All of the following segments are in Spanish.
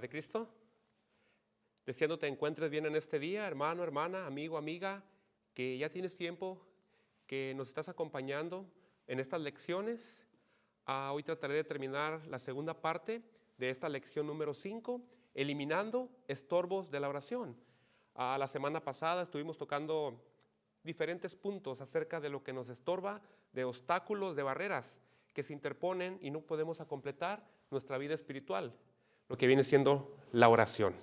de Cristo. Deseando te encuentres bien en este día, hermano, hermana, amigo, amiga, que ya tienes tiempo, que nos estás acompañando en estas lecciones. Hoy trataré de terminar la segunda parte de esta lección número 5, eliminando estorbos de la oración. La semana pasada estuvimos tocando diferentes puntos acerca de lo que nos estorba, de obstáculos, de barreras que se interponen y no podemos completar nuestra vida espiritual, lo que viene siendo la oración.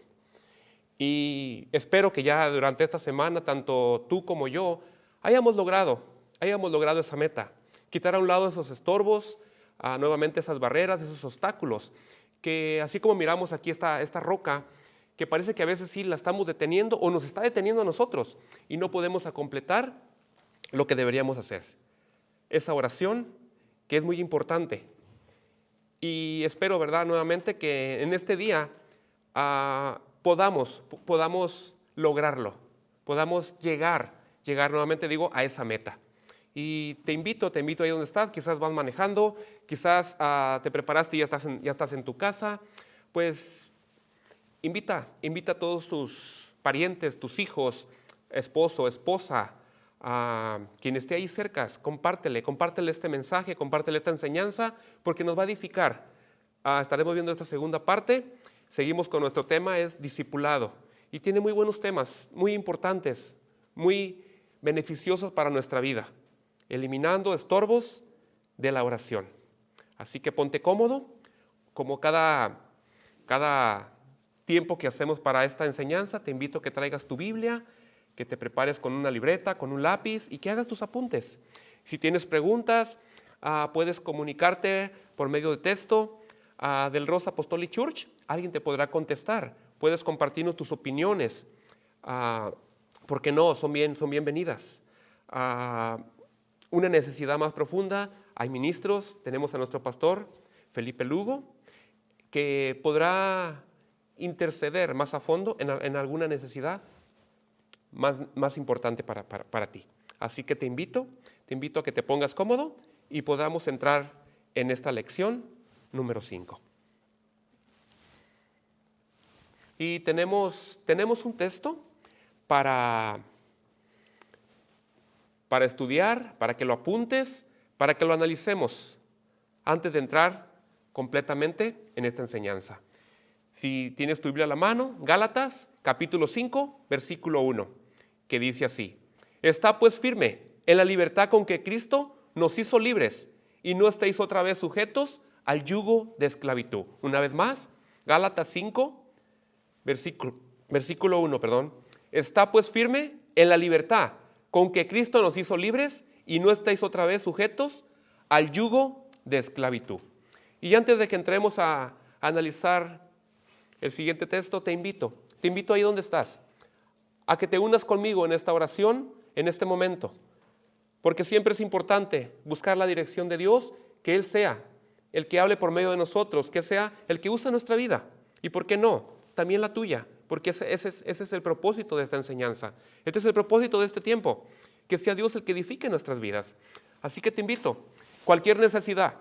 Y espero que ya durante esta semana, tanto tú como yo, hayamos logrado esa meta, quitar a un lado esos estorbos, nuevamente esas barreras, esos obstáculos, que así como miramos aquí esta roca, que parece que a veces sí la estamos deteniendo o nos está deteniendo a nosotros y no podemos completar lo que deberíamos hacer. Esa oración que es muy importante. Y espero, ¿verdad?, nuevamente que en este día podamos lograrlo, podamos llegar nuevamente, digo, a esa meta. Y te invito ahí donde estás, quizás vas manejando, quizás te preparaste y ya estás en tu casa, pues invita a todos tus parientes, tus hijos, esposo, esposa, quien esté ahí cerca, compártele este mensaje, compártele esta enseñanza, porque nos va a edificar. Estaremos viendo esta segunda parte. Seguimos con nuestro tema, es discipulado, y tiene muy buenos temas, muy importantes, muy beneficiosos para nuestra vida, eliminando estorbos de la oración. Así que ponte cómodo, como cada tiempo que hacemos para esta enseñanza, te invito a que traigas tu Biblia, que te prepares con una libreta, con un lápiz y que hagas tus apuntes. Si tienes preguntas, puedes comunicarte por medio de texto del Rosa Apostolic Church. Alguien te podrá contestar. Puedes compartirnos tus opiniones. ¿Por qué no? Son bienvenidas. Una necesidad más profunda, hay ministros. Tenemos a nuestro pastor, Felipe Lugo, que podrá interceder más a fondo en alguna necesidad más importante para ti. Así que te invito a que te pongas cómodo y podamos entrar en esta lección número 5. Y tenemos un texto para estudiar, para que lo apuntes, para que lo analicemos antes de entrar completamente en esta enseñanza. Si tienes tu Biblia a la mano, Gálatas, capítulo 5, versículo 1, que dice así: Está pues firme en la libertad con que Cristo nos hizo libres, y no estéis otra vez sujetos al yugo de esclavitud. Una vez más, Gálatas 5, versículo 1, Está pues firme en la libertad con que Cristo nos hizo libres, y no estéis otra vez sujetos al yugo de esclavitud. Y antes de que entremos a analizar el siguiente texto, te invito ahí donde estás, a que te unas conmigo en esta oración, en este momento, porque siempre es importante buscar la dirección de Dios, que Él sea el que hable por medio de nosotros, que sea el que use nuestra vida, y por qué no, también la tuya, porque ese es el propósito de esta enseñanza, este es el propósito de este tiempo, que sea Dios el que edifique nuestras vidas. Así que te invito, cualquier necesidad,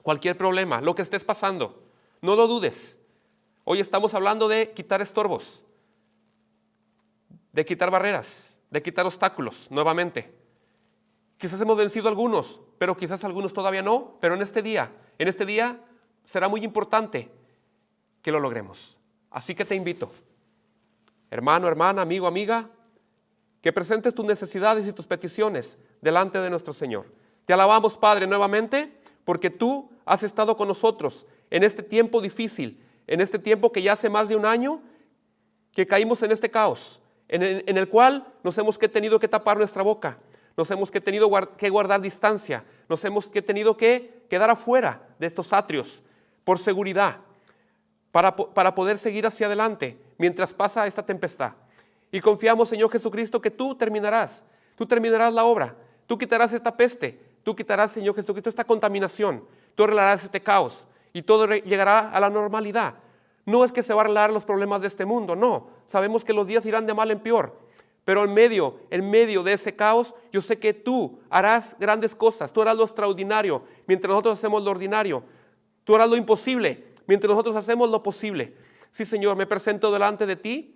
cualquier problema, lo que estés pasando, no lo dudes. Hoy estamos hablando de quitar estorbos, de quitar barreras, de quitar obstáculos nuevamente. Quizás hemos vencido algunos, pero quizás algunos todavía no, pero en este día será muy importante que lo logremos. Así que te invito, hermano, hermana, amigo, amiga, que presentes tus necesidades y tus peticiones delante de nuestro Señor. Te alabamos, Padre, nuevamente, porque tú has estado con nosotros en este tiempo difícil, en este tiempo que ya hace más de un año que caímos en este caos, en el cual nos hemos tenido que tapar nuestra boca, nos hemos tenido que guardar distancia, nos hemos tenido que quedar afuera de estos atrios por seguridad, para poder seguir hacia adelante mientras pasa esta tempestad. Y confiamos, Señor Jesucristo, que tú terminarás la obra, tú quitarás esta peste, tú quitarás, Señor Jesucristo, esta contaminación, tú arreglarás este caos, y todo llegará a la normalidad. No es que se van a arreglar los problemas de este mundo, no. Sabemos que los días irán de mal en peor. Pero en medio de ese caos, yo sé que tú harás grandes cosas. Tú harás lo extraordinario mientras nosotros hacemos lo ordinario. Tú harás lo imposible mientras nosotros hacemos lo posible. Sí, Señor, me presento delante de ti.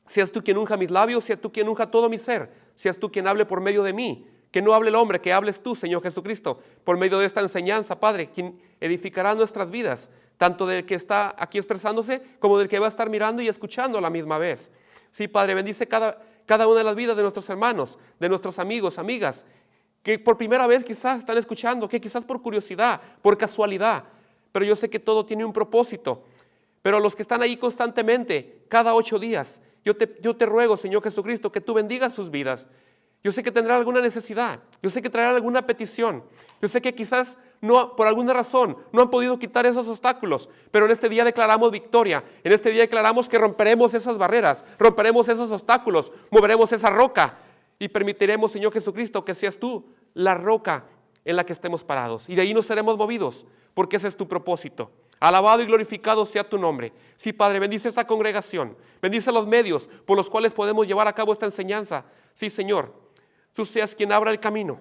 Seas tú quien unja mis labios, seas tú quien unja todo mi ser, seas tú quien hable por medio de mí. Que no hable el hombre, que hables tú, Señor Jesucristo, por medio de esta enseñanza, Padre, quien edificará nuestras vidas, tanto del que está aquí expresándose como del que va a estar mirando y escuchando a la misma vez. Sí, Padre, bendice cada una de las vidas de nuestros hermanos, de nuestros amigos, amigas, que por primera vez quizás están escuchando, que quizás por curiosidad, por casualidad, pero yo sé que todo tiene un propósito. Pero los que están ahí constantemente, cada 8 días, yo te ruego, Señor Jesucristo, que tú bendigas sus vidas. Yo sé que tendrán alguna necesidad, yo sé que traerán alguna petición, yo sé que quizás no, por alguna razón no han podido quitar esos obstáculos, pero en este día declaramos victoria, en este día declaramos que romperemos esas barreras, romperemos esos obstáculos, moveremos esa roca y permitiremos, Señor Jesucristo, que seas tú la roca en la que estemos parados y de ahí no seremos movidos, porque ese es tu propósito. Alabado y glorificado sea tu nombre. Sí, Padre, bendice esta congregación, bendice los medios por los cuales podemos llevar a cabo esta enseñanza. Sí, Señor. Tú seas quien abra el camino,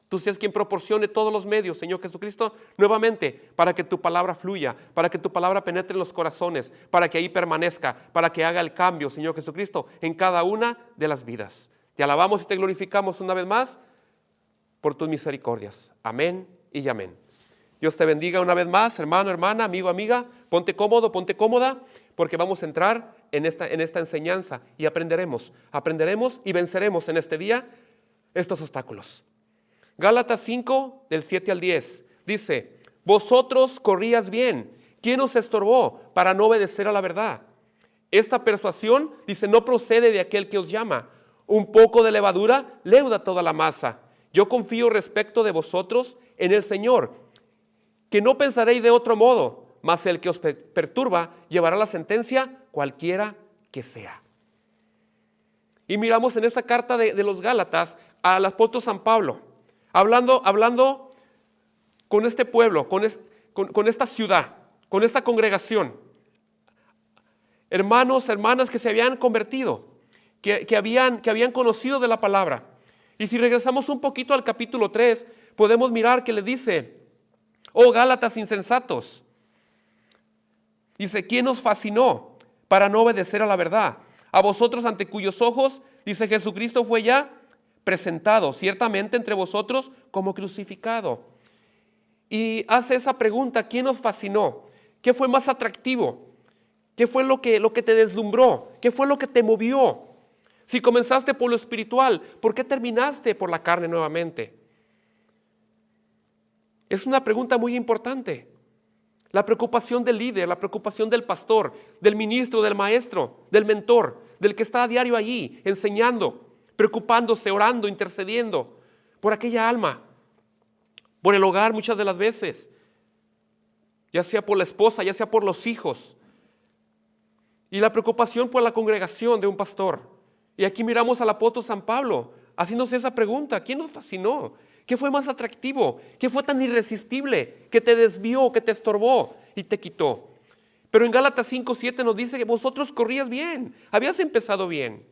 tú seas quien proporcione todos los medios, Señor Jesucristo, nuevamente, para que tu palabra fluya, para que tu palabra penetre en los corazones, para que ahí permanezca, para que haga el cambio, Señor Jesucristo, en cada una de las vidas. Te alabamos y te glorificamos una vez más por tus misericordias. Amén y amén. Dios te bendiga una vez más, hermano, hermana, amigo, amiga. Ponte cómodo, ponte cómoda, porque vamos a entrar en esta enseñanza y aprenderemos y venceremos en este día estos obstáculos. Gálatas 5, del 7 al 10, dice, vosotros corrías bien, ¿quién os estorbó para no obedecer a la verdad? Esta persuasión, dice, no procede de aquel que os llama. Un poco de levadura leuda toda la masa. Yo confío respecto de vosotros en el Señor, que no pensaréis de otro modo, mas el que os perturba llevará la sentencia cualquiera que sea. Y miramos en esta carta de los Gálatas al apóstol San Pablo, hablando con este pueblo, con esta ciudad, con esta congregación. Hermanos, hermanas que se habían convertido, que habían conocido de la palabra. Y si regresamos un poquito al capítulo 3, podemos mirar que le dice, oh Gálatas insensatos, dice, ¿quién os fascinó para no obedecer a la verdad? A vosotros ante cuyos ojos, dice, Jesucristo fue ya presentado ciertamente entre vosotros como crucificado. Y hace esa pregunta, ¿quién os fascinó? ¿Qué fue más atractivo? ¿Qué fue lo que te deslumbró? ¿Qué fue lo que te movió? Si comenzaste por lo espiritual, ¿por qué terminaste por la carne nuevamente? Es una pregunta muy importante. La preocupación del líder, la preocupación del pastor, del ministro, del maestro, del mentor, del que está a diario allí enseñando, preocupándose, orando, intercediendo por aquella alma, por el hogar muchas de las veces, ya sea por la esposa, ya sea por los hijos, y la preocupación por la congregación de un pastor. Y aquí miramos al apóstol San Pablo haciéndose esa pregunta, ¿quién nos fascinó? ¿Qué fue más atractivo? ¿Qué fue tan irresistible que te desvió, que te estorbó y te quitó? Pero en Gálatas 5:7 nos dice que vosotros corrías bien, habías empezado bien.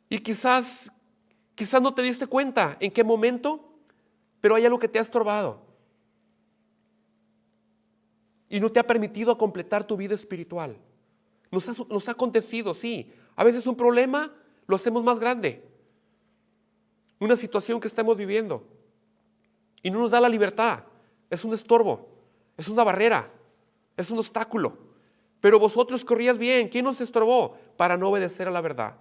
Y quizás no te diste cuenta en qué momento, pero hay algo que te ha estorbado. Y no te ha permitido completar tu vida espiritual. Nos ha acontecido, sí. A veces un problema lo hacemos más grande. Una situación que estamos viviendo y no nos da la libertad, es un estorbo, es una barrera, es un obstáculo. Pero vosotros corrías bien, ¿quién os estorbó? Para no obedecer a la verdad.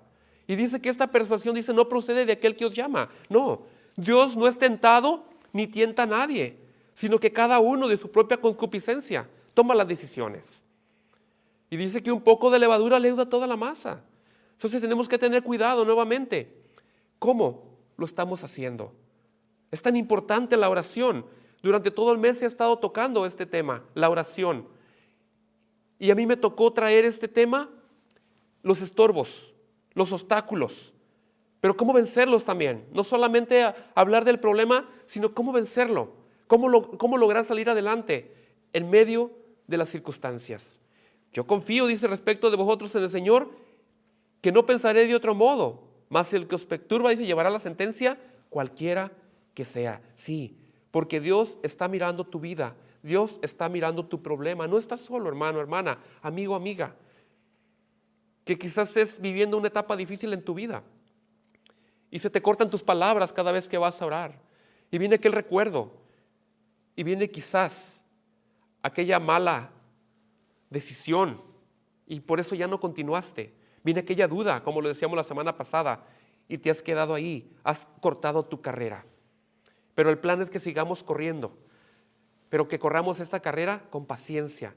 Y dice que esta persuasión dice no procede de aquel que os llama. No, Dios no es tentado ni tienta a nadie, sino que cada uno de su propia concupiscencia toma las decisiones. Y dice que un poco de levadura leuda toda la masa. Entonces tenemos que tener cuidado nuevamente. ¿Cómo lo estamos haciendo? Es tan importante la oración. Durante todo el mes he estado tocando este tema, la oración. Y a mí me tocó traer este tema, los estorbos, los obstáculos. Pero cómo vencerlos también. No solamente hablar del problema, sino cómo vencerlo. Cómo lograr salir adelante en medio de las circunstancias. Yo confío, dice, respecto de vosotros en el Señor, que no pensaré de otro modo, mas el que os perturba, dice, llevará la sentencia cualquiera que sea. Sí, porque Dios está mirando tu vida, Dios está mirando tu problema. No estás solo, hermano, hermana, amigo, amiga, que quizás estés viviendo una etapa difícil en tu vida y se te cortan tus palabras cada vez que vas a orar. Y viene aquel recuerdo y viene quizás aquella mala decisión y por eso ya no continuaste. Viene aquella duda, como lo decíamos la semana pasada, y te has quedado ahí, has cortado tu carrera. Pero el plan es que sigamos corriendo, pero que corramos esta carrera con paciencia.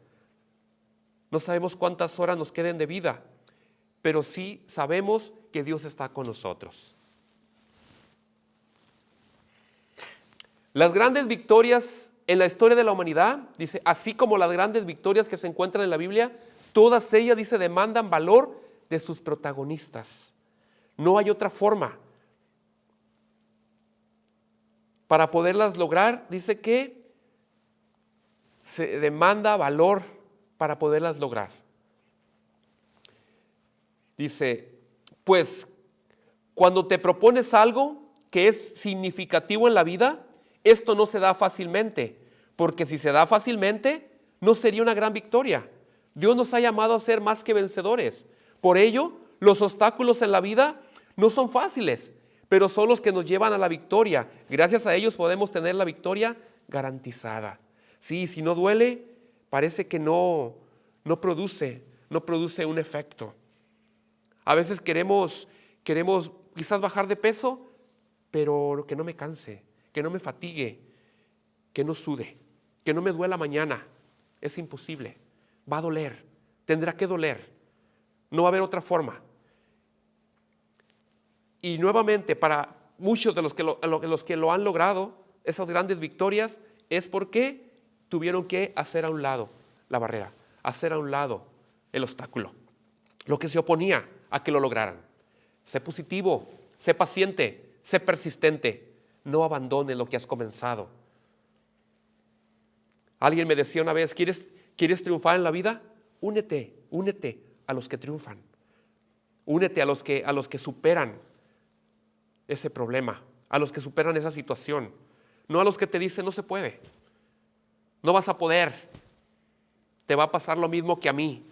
No sabemos cuántas horas nos queden de vida, pero sí sabemos que Dios está con nosotros. Las grandes victorias en la historia de la humanidad, dice, así como las grandes victorias que se encuentran en la Biblia, todas ellas, dice, demandan valor de sus protagonistas. No hay otra forma. Para poderlas lograr, dice que se demanda valor para poderlas lograr. Dice, pues, cuando te propones algo que es significativo en la vida, esto no se da fácilmente, porque si se da fácilmente, no sería una gran victoria. Dios nos ha llamado a ser más que vencedores. Por ello, los obstáculos en la vida no son fáciles, pero son los que nos llevan a la victoria. Gracias a ellos podemos tener la victoria garantizada. Sí, si no duele, parece que no produce un efecto. A veces queremos quizás bajar de peso, pero que no me canse, que no me fatigue, que no sude, que no me duela mañana. Es imposible. Va a doler, tendrá que doler. No va a haber otra forma. Y nuevamente, para muchos de los que lo han logrado, esas grandes victorias, es porque tuvieron que hacer a un lado la barrera, hacer a un lado el obstáculo, lo que se oponía a que lo lograran. Sé positivo, sé paciente, sé persistente, no abandones lo que has comenzado. Alguien me decía una vez, ¿quieres triunfar en la vida? Únete a los que triunfan. Únete a los que superan ese problema, a los que superan esa situación, no a los que te dicen no se puede, no vas a poder, te va a pasar lo mismo que a mí.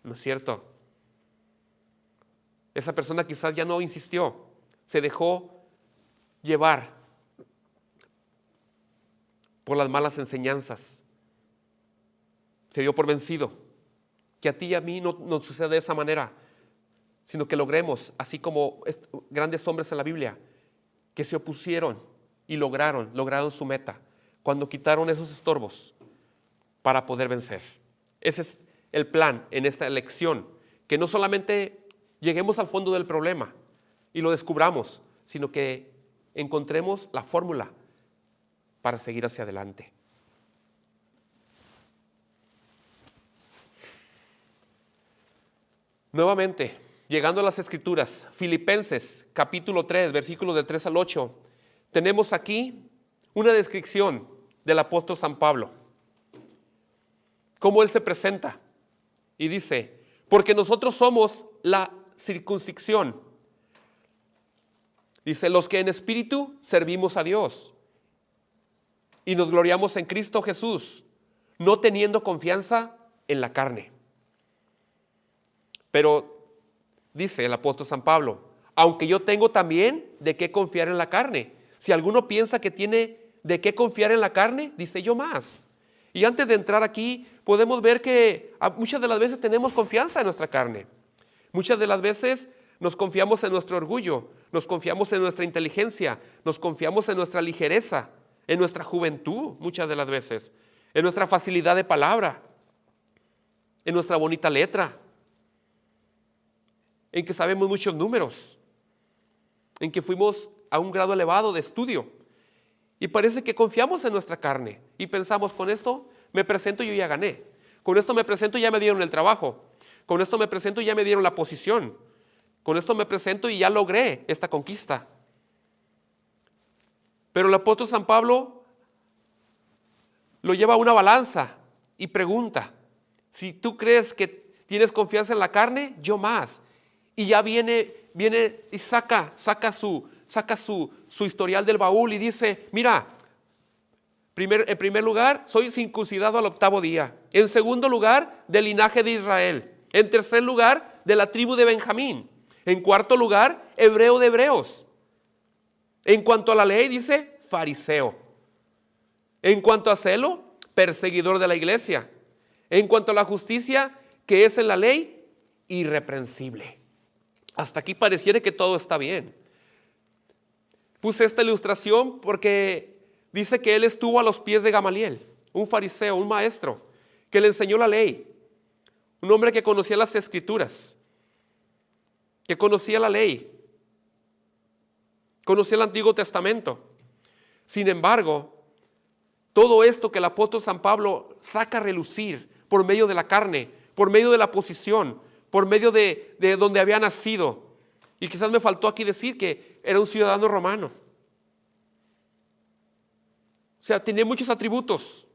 ¿No es cierto? Esa persona quizás ya no insistió, se dejó llevar por las malas enseñanzas, se dio por vencido. Que a ti y a mí no suceda de esa manera, sino que logremos, así como grandes hombres en la Biblia, que se opusieron y lograron su meta, cuando quitaron esos estorbos para poder vencer. Ese es el plan en esta elección, que no solamente lleguemos al fondo del problema y lo descubramos, sino que encontremos la fórmula para seguir hacia adelante. Nuevamente, llegando a las Escrituras, Filipenses capítulo 3, versículos del 3 al 8, tenemos aquí una descripción del apóstol San Pablo, cómo él se presenta y dice, porque nosotros somos la circuncisión, dice, los que en espíritu servimos a Dios y nos gloriamos en Cristo Jesús, no teniendo confianza en la carne. Pero dice el apóstol San Pablo, aunque yo tengo también de qué confiar en la carne. Si alguno piensa que tiene de qué confiar en la carne, dice yo más. Y antes de entrar aquí, podemos ver que muchas de las veces tenemos confianza en nuestra carne. Muchas de las veces nos confiamos en nuestro orgullo, nos confiamos en nuestra inteligencia, nos confiamos en nuestra ligereza, en nuestra juventud, muchas de las veces, en nuestra facilidad de palabra, en nuestra bonita letra, en que sabemos muchos números, en que fuimos a un grado elevado de estudio. Y parece que confiamos en nuestra carne y pensamos, con esto me presento y yo ya gané. Con esto me presento y ya me dieron el trabajo. Con esto me presento y ya me dieron la posición. Con esto me presento y ya logré esta conquista. Pero el apóstol San Pablo lo lleva a una balanza y pregunta, si tú crees que tienes confianza en la carne, yo más. Y ya viene y saca su historial del baúl y dice, mira, En primer lugar, soy circuncidado al 8º día. En segundo lugar, del linaje de Israel. En tercer lugar, de la tribu de Benjamín. En cuarto lugar, hebreo de hebreos. En cuanto a la ley, dice fariseo. En cuanto a celo, perseguidor de la iglesia. En cuanto a la justicia que es en la ley, irreprensible. Hasta aquí pareciera que todo está bien. Puse esta ilustración porque dice que él estuvo a los pies de Gamaliel, un fariseo, un maestro, que le enseñó la ley. Un hombre que conocía las escrituras, que conocía la ley, conocía el Antiguo Testamento. Sin embargo, todo esto que el apóstol San Pablo saca a relucir por medio de la carne, por medio de la posición, por medio de donde había nacido. Y quizás me faltó aquí decir que era un ciudadano romano. O sea, tenía muchos atributos.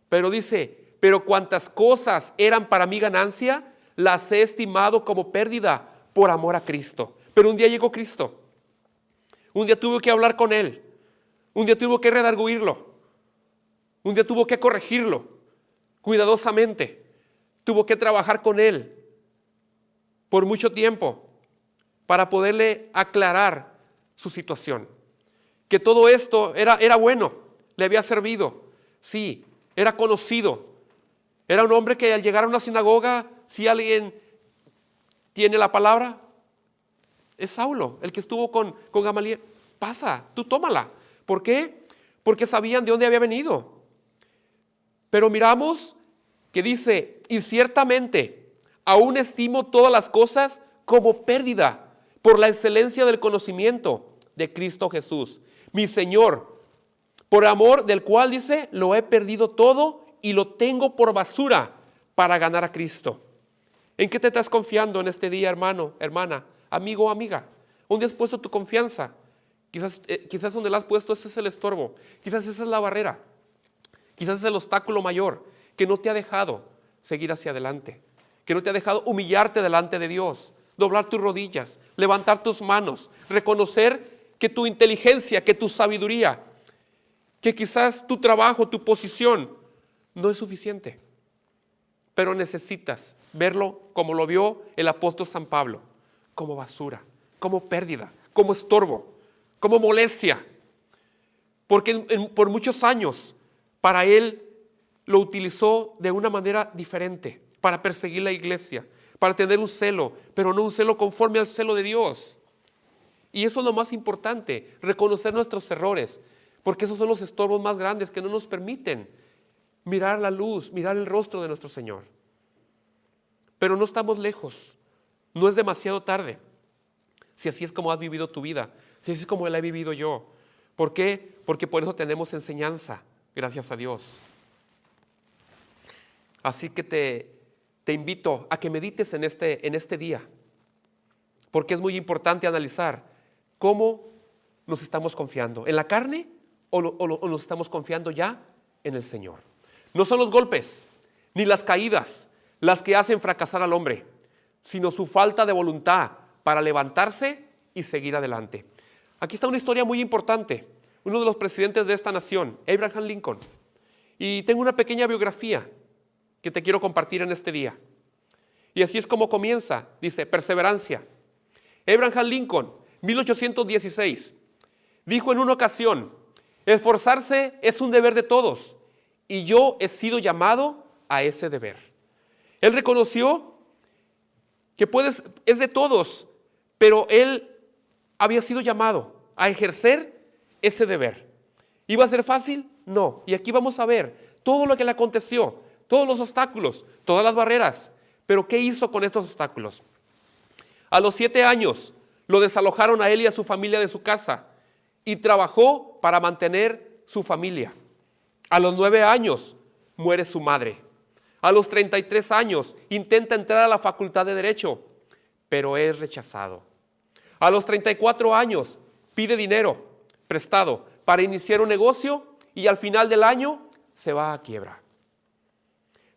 Pero dice, pero cuantas cosas eran para mí ganancia, las he estimado como pérdida por amor a Cristo. Pero un día llegó Cristo. Un día tuve que hablar con Él. Un día tuvo que redarguirlo. Un día tuvo que corregirlo cuidadosamente. Tuvo que trabajar con Él por mucho tiempo para poderle aclarar su situación. Que todo esto era bueno, le había servido. Sí, era conocido. Era un hombre que al llegar a una sinagoga, si alguien tiene la palabra, es Saulo, el que estuvo con Gamaliel. Pasa, tú tómala. ¿Por qué? Porque sabían de dónde había venido. Pero miramos que dice, y ciertamente aún estimo todas las cosas como pérdida por la excelencia del conocimiento de Cristo Jesús, mi Señor, por amor del cual dice, lo he perdido todo y lo tengo por basura para ganar a Cristo. ¿En qué te estás confiando en este día, hermano, hermana, amigo o amiga? ¿Dónde has puesto tu confianza? Quizás donde la has puesto ese es el estorbo, quizás esa es la barrera, quizás es el obstáculo mayor que no te ha dejado seguir hacia adelante, que no te ha dejado humillarte delante de Dios, doblar tus rodillas, levantar tus manos, reconocer que tu inteligencia, que tu sabiduría, que quizás tu trabajo, tu posición no es suficiente, pero necesitas verlo como lo vio el apóstol San Pablo, como basura, como pérdida, como estorbo, como molestia, porque por muchos años para él lo utilizó de una manera diferente, para perseguir la iglesia, para tener un celo, pero no un celo conforme al celo de Dios. Y eso es lo más importante, reconocer nuestros errores, porque esos son los estorbos más grandes que no nos permiten mirar la luz, mirar el rostro de nuestro Señor. Pero no estamos lejos, no es demasiado tarde, si así es como has vivido tu vida, si así es como la he vivido yo. ¿Por qué? Porque por eso tenemos enseñanza, gracias a Dios. Así que te invito a que medites en este día, porque es muy importante analizar cómo nos estamos confiando, ¿en la carne o nos estamos confiando ya en el Señor? No son los golpes ni las caídas las que hacen fracasar al hombre, sino su falta de voluntad para levantarse y seguir adelante. Aquí está una historia muy importante, uno de los presidentes de esta nación, Abraham Lincoln. Y tengo una pequeña biografía que te quiero compartir en este día. Y así es como comienza, dice, perseverancia. Abraham Lincoln, 1816, dijo en una ocasión, esforzarse es un deber de todos y yo he sido llamado a ese deber. Él reconoció que es de todos, pero él había sido llamado a ejercer ese deber. ¿Iba a ser fácil? No. Y aquí vamos a ver todo lo que le aconteció, todos los obstáculos, todas las barreras. Pero ¿qué hizo con estos obstáculos? A los 7 años lo desalojaron a él y a su familia de su casa y trabajó para mantener su familia. A los 9 años muere su madre. A los 33 años intenta entrar a la facultad de Derecho, pero es rechazado. A los 34 años pide dinero prestado para iniciar un negocio y al final del año se va a quiebra.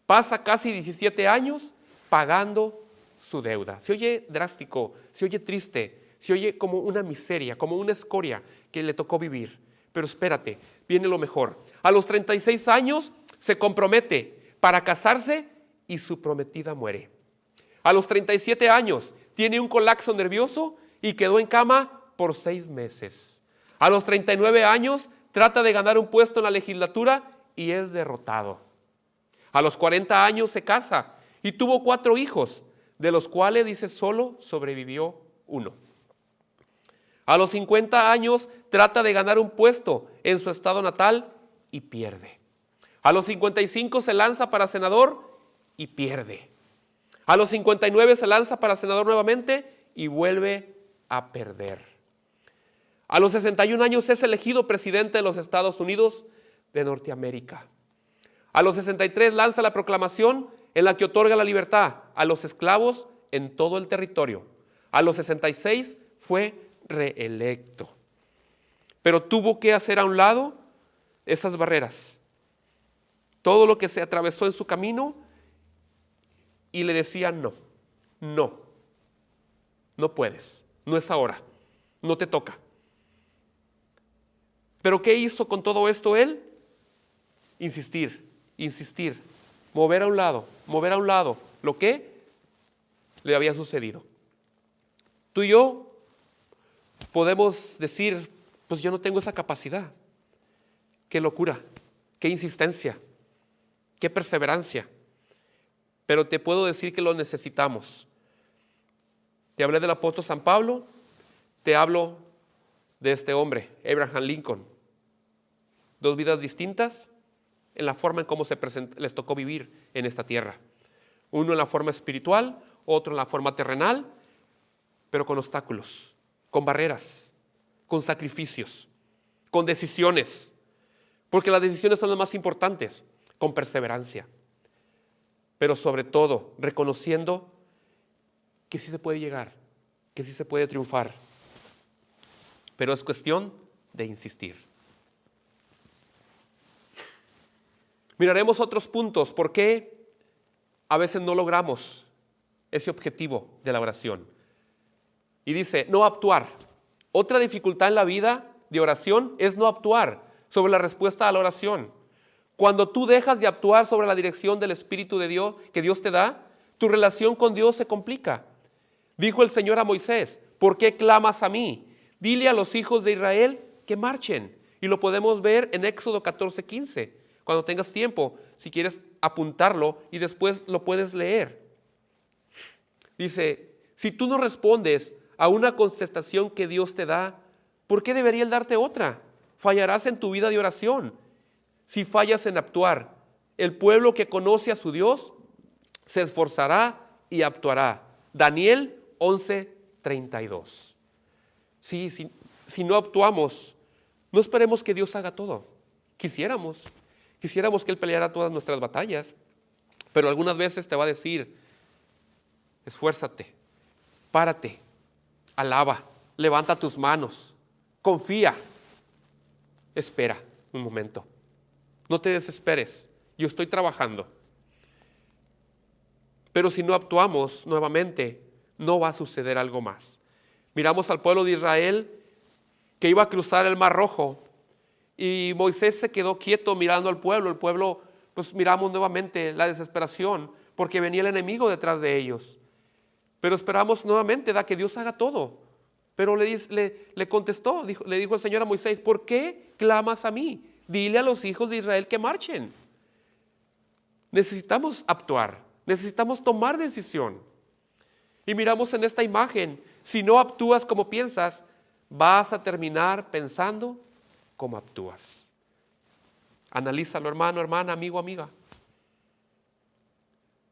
Pasa casi 17 años pagando su deuda. Se oye drástico, se oye triste, se oye como una miseria, como una escoria que le tocó vivir. pero espérate, viene lo mejor. A los 36 años se compromete para casarse y su prometida muere. A los 37 años tiene un colapso nervioso y quedó en cama por 6 meses. A los 39 años trata de ganar un puesto en la legislatura y es derrotado. A los 40 años se casa y tuvo 4 hijos, de los cuales dice solo sobrevivió uno. A los 50 años trata de ganar un puesto en su estado natal y pierde. A los 55 se lanza para senador y pierde. A los 59 se lanza para senador nuevamente y vuelve a perder. A los 61 años es elegido presidente de los Estados Unidos de Norteamérica. A los 63 lanza la proclamación en la que otorga la libertad a los esclavos en todo el territorio. A los 66 fue reelecto. Pero tuvo que hacer a un lado esas barreras. Todo lo que se atravesó en su camino y le decían no puedes, no es ahora, no te toca. ¿Pero qué hizo con todo esto él? Insistir, mover a un lado lo que le había sucedido. Tú y yo podemos decir, pues yo no tengo esa capacidad. Qué locura, qué insistencia, qué perseverancia. Pero te puedo decir que lo necesitamos. Te hablé del apóstol San Pablo, te hablo de este hombre, Abraham Lincoln. 2 vidas distintas en la forma en cómo les tocó vivir en esta tierra. Uno en la forma espiritual, otro en la forma terrenal, pero con obstáculos, con barreras, con sacrificios, con decisiones, porque las decisiones son las más importantes, con perseverancia, pero sobre todo reconociendo que sí se puede llegar, que sí se puede triunfar, pero es cuestión de insistir. Miraremos otros puntos, por qué a veces no logramos ese objetivo de la oración. Y dice, no actuar. Otra dificultad en la vida de oración es no actuar sobre la respuesta a la oración. Cuando tú dejas de actuar sobre la dirección del Espíritu de Dios que Dios te da, tu relación con Dios se complica. Dijo el Señor a Moisés, ¿por qué clamas a mí? Dile a los hijos de Israel que marchen. Y lo podemos ver en Éxodo 14:15. Cuando tengas tiempo, si quieres apuntarlo y después lo puedes leer. Dice, si tú no respondes a una contestación que Dios te da, ¿por qué debería Él darte otra? Fallarás en tu vida de oración. Si fallas en actuar, el pueblo que conoce a su Dios se esforzará y actuará. Daniel 11:32. Sí, si no actuamos, no esperemos que Dios haga todo. Quisiéramos que Él peleara todas nuestras batallas, pero algunas veces te va a decir, esfuérzate, párate, alaba, levanta tus manos, confía, espera un momento, no te desesperes, yo estoy trabajando. Pero si no actuamos nuevamente, no va a suceder algo más. Miramos al pueblo de Israel que iba a cruzar el Mar Rojo y Moisés se quedó quieto mirando al pueblo. El pueblo, pues miramos nuevamente la desesperación porque venía el enemigo detrás de ellos. Pero esperamos nuevamente que Dios haga todo. Pero le contestó, le dijo el Señor a Moisés, ¿por qué clamas a mí? Dile a los hijos de Israel que marchen. Necesitamos actuar, necesitamos tomar decisión. Y miramos en esta imagen, si no actúas como piensas, vas a terminar pensando como actúas. Analízalo, hermano, hermana, amigo, amiga.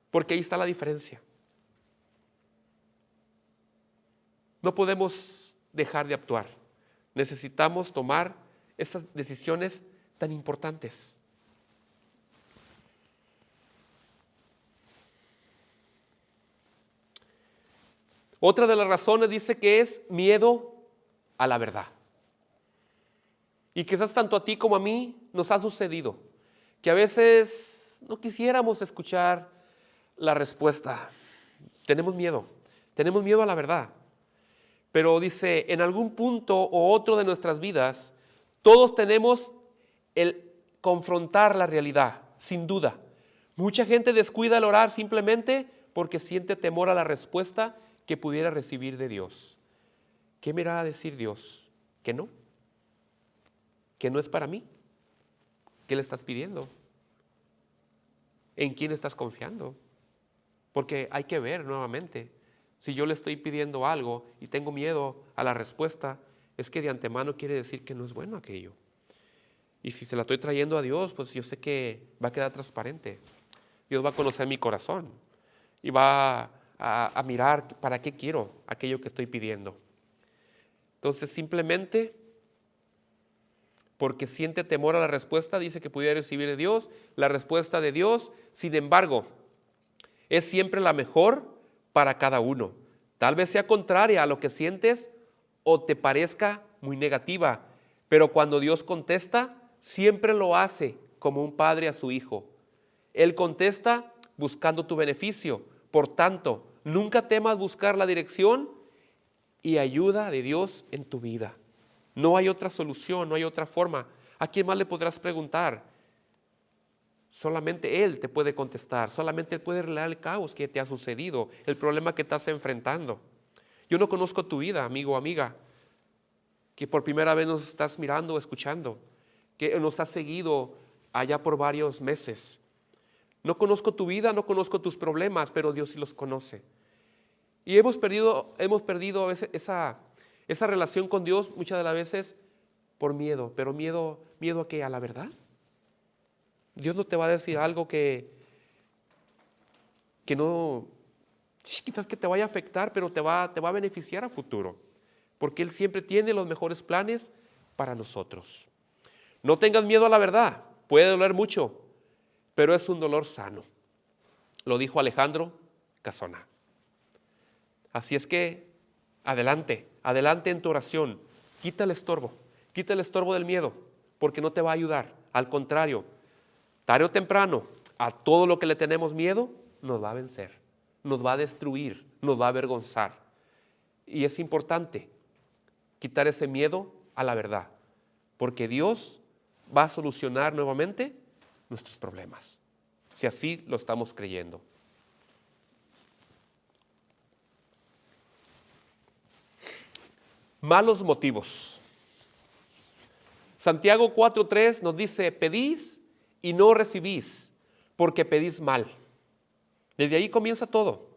Porque ahí está la diferencia. No podemos dejar de actuar. Necesitamos tomar estas decisiones tan importantes. Otra de las razones dice que es miedo a la verdad. Y quizás tanto a ti como a mí nos ha sucedido que a veces no quisiéramos escuchar la respuesta. Tenemos miedo a la verdad. Pero dice, en algún punto o otro de nuestras vidas, Todos tenemos el confrontar la realidad, sin duda. Mucha gente descuida el orar simplemente porque siente temor a la respuesta que pudiera recibir de Dios. ¿Qué me irá a decir Dios? ¿Que no? ¿Que no es para mí? ¿Qué le estás pidiendo? ¿En quién estás confiando? Porque hay que ver nuevamente. Si yo le estoy pidiendo algo y tengo miedo a la respuesta, es que de antemano quiere decir que no es bueno aquello. Y si se la estoy trayendo a Dios, pues yo sé que va a quedar transparente. Dios va a conocer mi corazón y va a mirar para qué quiero aquello que estoy pidiendo. Entonces simplemente porque siente temor a la respuesta, dice que pudiera recibir de Dios. La respuesta de Dios, sin embargo, es siempre la mejor para cada uno. Tal vez sea contraria a lo que sientes o te parezca muy negativa, pero cuando Dios contesta, siempre lo hace como un padre a su hijo. Él contesta buscando tu beneficio. Por tanto, nunca temas buscar la dirección y ayuda de Dios en tu vida. No hay otra solución, no hay otra forma. ¿A quién más le podrás preguntar? Solamente Él te puede contestar, solamente Él puede arreglar el caos que te ha sucedido, el problema que estás enfrentando. Yo no conozco tu vida, amigo o amiga, que por primera vez nos estás mirando o escuchando, que nos has seguido allá por varios meses. No conozco tu vida, no conozco tus problemas, pero Dios sí los conoce. Y hemos perdido a veces esa relación con Dios muchas de las veces por miedo. ¿Pero miedo a qué? ¿A la verdad? Dios no te va a decir algo que no, quizás que te vaya a afectar, pero te va a beneficiar a futuro. Porque Él siempre tiene los mejores planes para nosotros. No tengas miedo a la verdad, puede doler mucho, pero es un dolor sano. Lo dijo Alejandro Casona. Así es que adelante en tu oración. Quita el estorbo del miedo, porque no te va a ayudar. Al contrario, tarde o temprano, a todo lo que le tenemos miedo, nos va a vencer, nos va a destruir, nos va a avergonzar. Y es importante quitar ese miedo a la verdad, porque Dios va a solucionar nuevamente nuestros problemas, si así lo estamos creyendo. Malos motivos. Santiago 4:3 nos dice: pedís y no recibís, porque pedís mal. Desde ahí comienza todo.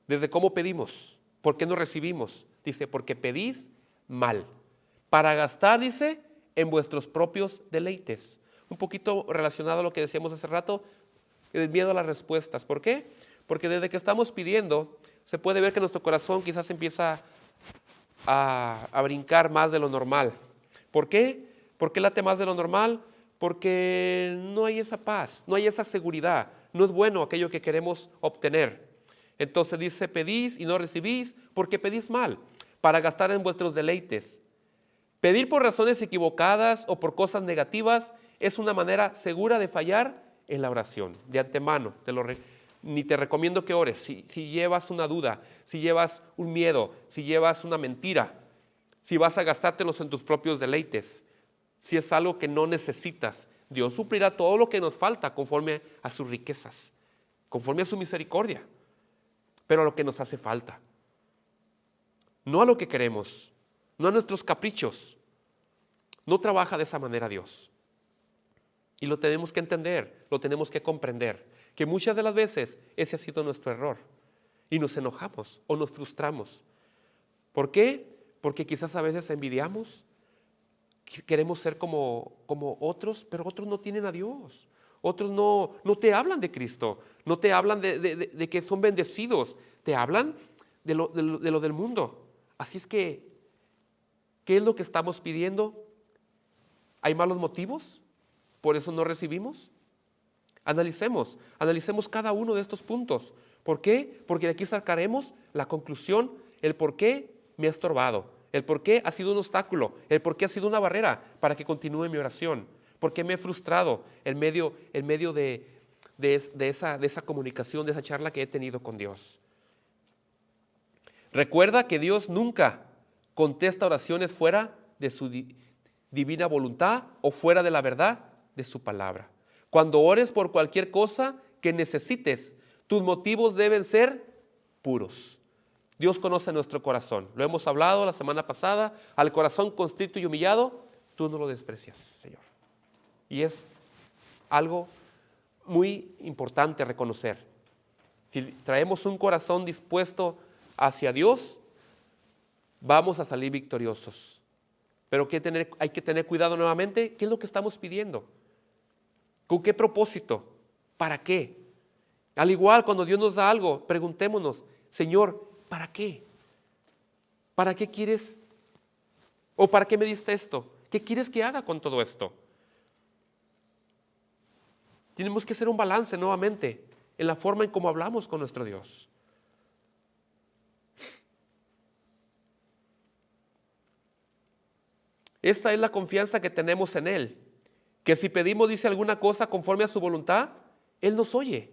Desde cómo pedimos, por qué no recibimos. Dice, porque pedís mal, para gastar, dice, en vuestros propios deleites. Un poquito relacionado a lo que decíamos hace rato, el miedo a las respuestas. ¿Por qué? Porque desde que estamos pidiendo, se puede ver que nuestro corazón quizás empieza a brincar más de lo normal. ¿Por qué? ¿Por qué late más de lo normal? Porque no hay esa paz, no hay esa seguridad, no es bueno aquello que queremos obtener. Entonces dice, pedís y no recibís porque pedís mal, para gastar en vuestros deleites. Pedir por razones equivocadas o por cosas negativas es una manera segura de fallar en la oración. De antemano, ni te recomiendo que ores. Si llevas una duda, si llevas un miedo, si llevas una mentira, si vas a gastártelos en tus propios deleites, si es algo que no necesitas, Dios suplirá todo lo que nos falta conforme a sus riquezas, conforme a su misericordia, pero a lo que nos hace falta, no a lo que queremos, no a nuestros caprichos. No trabaja de esa manera Dios. Y lo tenemos que entender, lo tenemos que comprender, que muchas de las veces ese ha sido nuestro error y nos enojamos o nos frustramos. ¿Por qué? Porque quizás a veces envidiamos, queremos ser como otros, pero otros no tienen a Dios. Otros no te hablan de Cristo, no te hablan de que son bendecidos, te hablan de lo del mundo. Así es que, ¿qué es lo que estamos pidiendo? ¿Hay malos motivos? ¿Por eso no recibimos? Analicemos cada uno de estos puntos. ¿Por qué? Porque de aquí sacaremos la conclusión, el por qué me ha estorbado, el por qué ha sido un obstáculo, el por qué ha sido una barrera para que continúe mi oración, por qué me he frustrado en medio de esa comunicación, de esa charla que he tenido con Dios. Recuerda que Dios nunca contesta oraciones fuera de su divina voluntad o fuera de la verdad de su palabra. Cuando ores por cualquier cosa que necesites, tus motivos deben ser puros. Dios conoce nuestro corazón. Lo hemos hablado la semana pasada. Al corazón contrito y humillado, tú no lo desprecias, Señor. Y es algo muy importante reconocer. Si traemos un corazón dispuesto hacia Dios, vamos a salir victoriosos. Pero hay que tener cuidado nuevamente. ¿Qué es lo que estamos pidiendo? ¿Con qué propósito? ¿Para qué? Al igual, cuando Dios nos da algo, preguntémonos, Señor, ¿para qué? ¿Para qué quieres? ¿O para qué me diste esto? ¿Qué quieres que haga con todo esto? Tenemos que hacer un balance nuevamente en la forma en cómo hablamos con nuestro Dios. Esta es la confianza que tenemos en Él, que si pedimos, dice alguna cosa conforme a su voluntad, Él nos oye.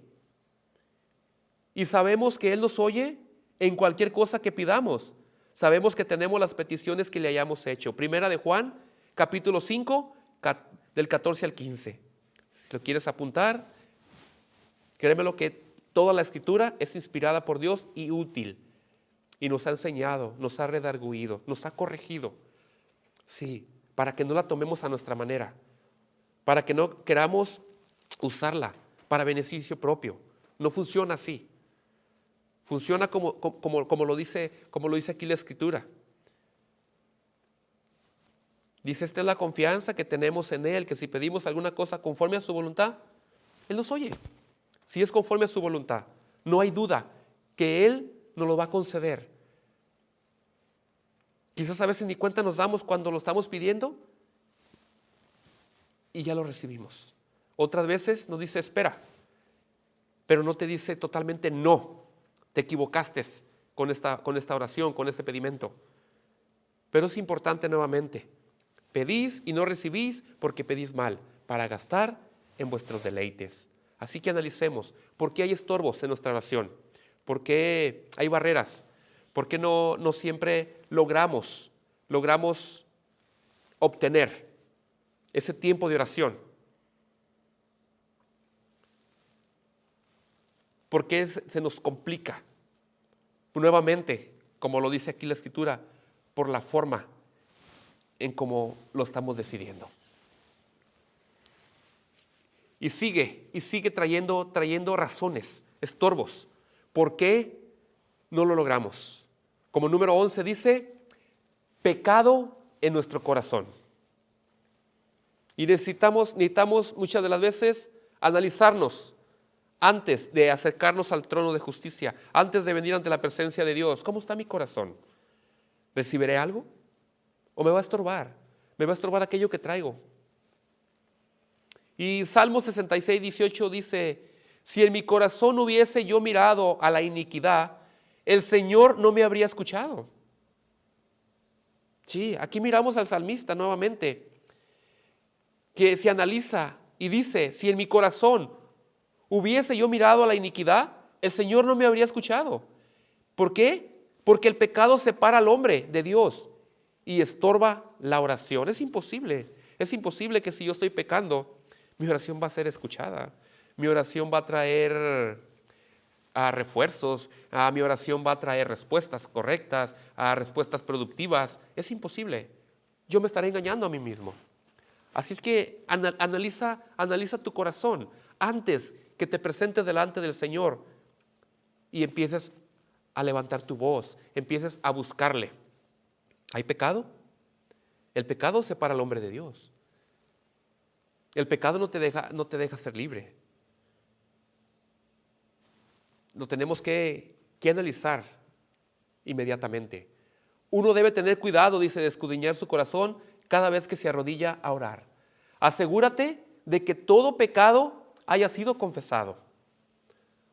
Y sabemos que Él nos oye en cualquier cosa que pidamos. Sabemos que tenemos las peticiones que le hayamos hecho. Primera de Juan, capítulo 5, del 14 al 15. Si lo quieres apuntar, créeme lo que toda la Escritura es inspirada por Dios y útil. Y nos ha enseñado, nos ha redarguido, nos ha corregido. Sí, para que no la tomemos a nuestra manera, para que no queramos usarla para beneficio propio. No funciona así. Funciona como lo dice aquí la Escritura. Dice, esta es la confianza que tenemos en Él, que si pedimos alguna cosa conforme a su voluntad, Él nos oye. Si es conforme a su voluntad, no hay duda que Él nos lo va a conceder. Quizás a veces ni cuenta nos damos cuando lo estamos pidiendo y ya lo recibimos. Otras veces nos dice espera, pero no te dice totalmente no, te equivocaste con esta oración, con este pedimento. Pero es importante nuevamente, pedís y no recibís porque pedís mal, para gastar en vuestros deleites. Así que analicemos, ¿por qué hay estorbos en nuestra oración? ¿Por qué hay barreras? ¿Por qué no siempre logramos obtener ese tiempo de oración? ¿Por qué se nos complica? Nuevamente, como lo dice aquí la Escritura, por la forma en cómo lo estamos decidiendo. Y sigue trayendo razones, estorbos. ¿Por qué no lo logramos? Como número 11 dice, pecado en nuestro corazón. Y necesitamos muchas de las veces analizarnos antes de acercarnos al trono de justicia, antes de venir ante la presencia de Dios. ¿Cómo está mi corazón? ¿Recibiré algo? ¿O me va a estorbar? ¿Me va a estorbar aquello que traigo? Y Salmo 66, 18 dice, si en mi corazón hubiese yo mirado a la iniquidad, el Señor no me habría escuchado. Sí, aquí miramos al salmista nuevamente, que se analiza y dice, si en mi corazón hubiese yo mirado a la iniquidad, el Señor no me habría escuchado. ¿Por qué? Porque el pecado separa al hombre de Dios y estorba la oración. Es imposible que si yo estoy pecando, mi oración va a ser escuchada. Mi oración va a traer refuerzos, mi oración va a traer respuestas correctas, respuestas productivas. Es imposible. Yo me estaré engañando a mí mismo. Así es que analiza tu corazón antes que te presentes delante del Señor y empieces a levantar tu voz, empieces a buscarle. ¿Hay pecado? El pecado separa al hombre de Dios. El pecado no te deja ser libre. Lo tenemos que analizar inmediatamente. Uno debe tener cuidado, dice, de escudriñar su corazón cada vez que se arrodilla a orar. Asegúrate de que todo pecado haya sido confesado,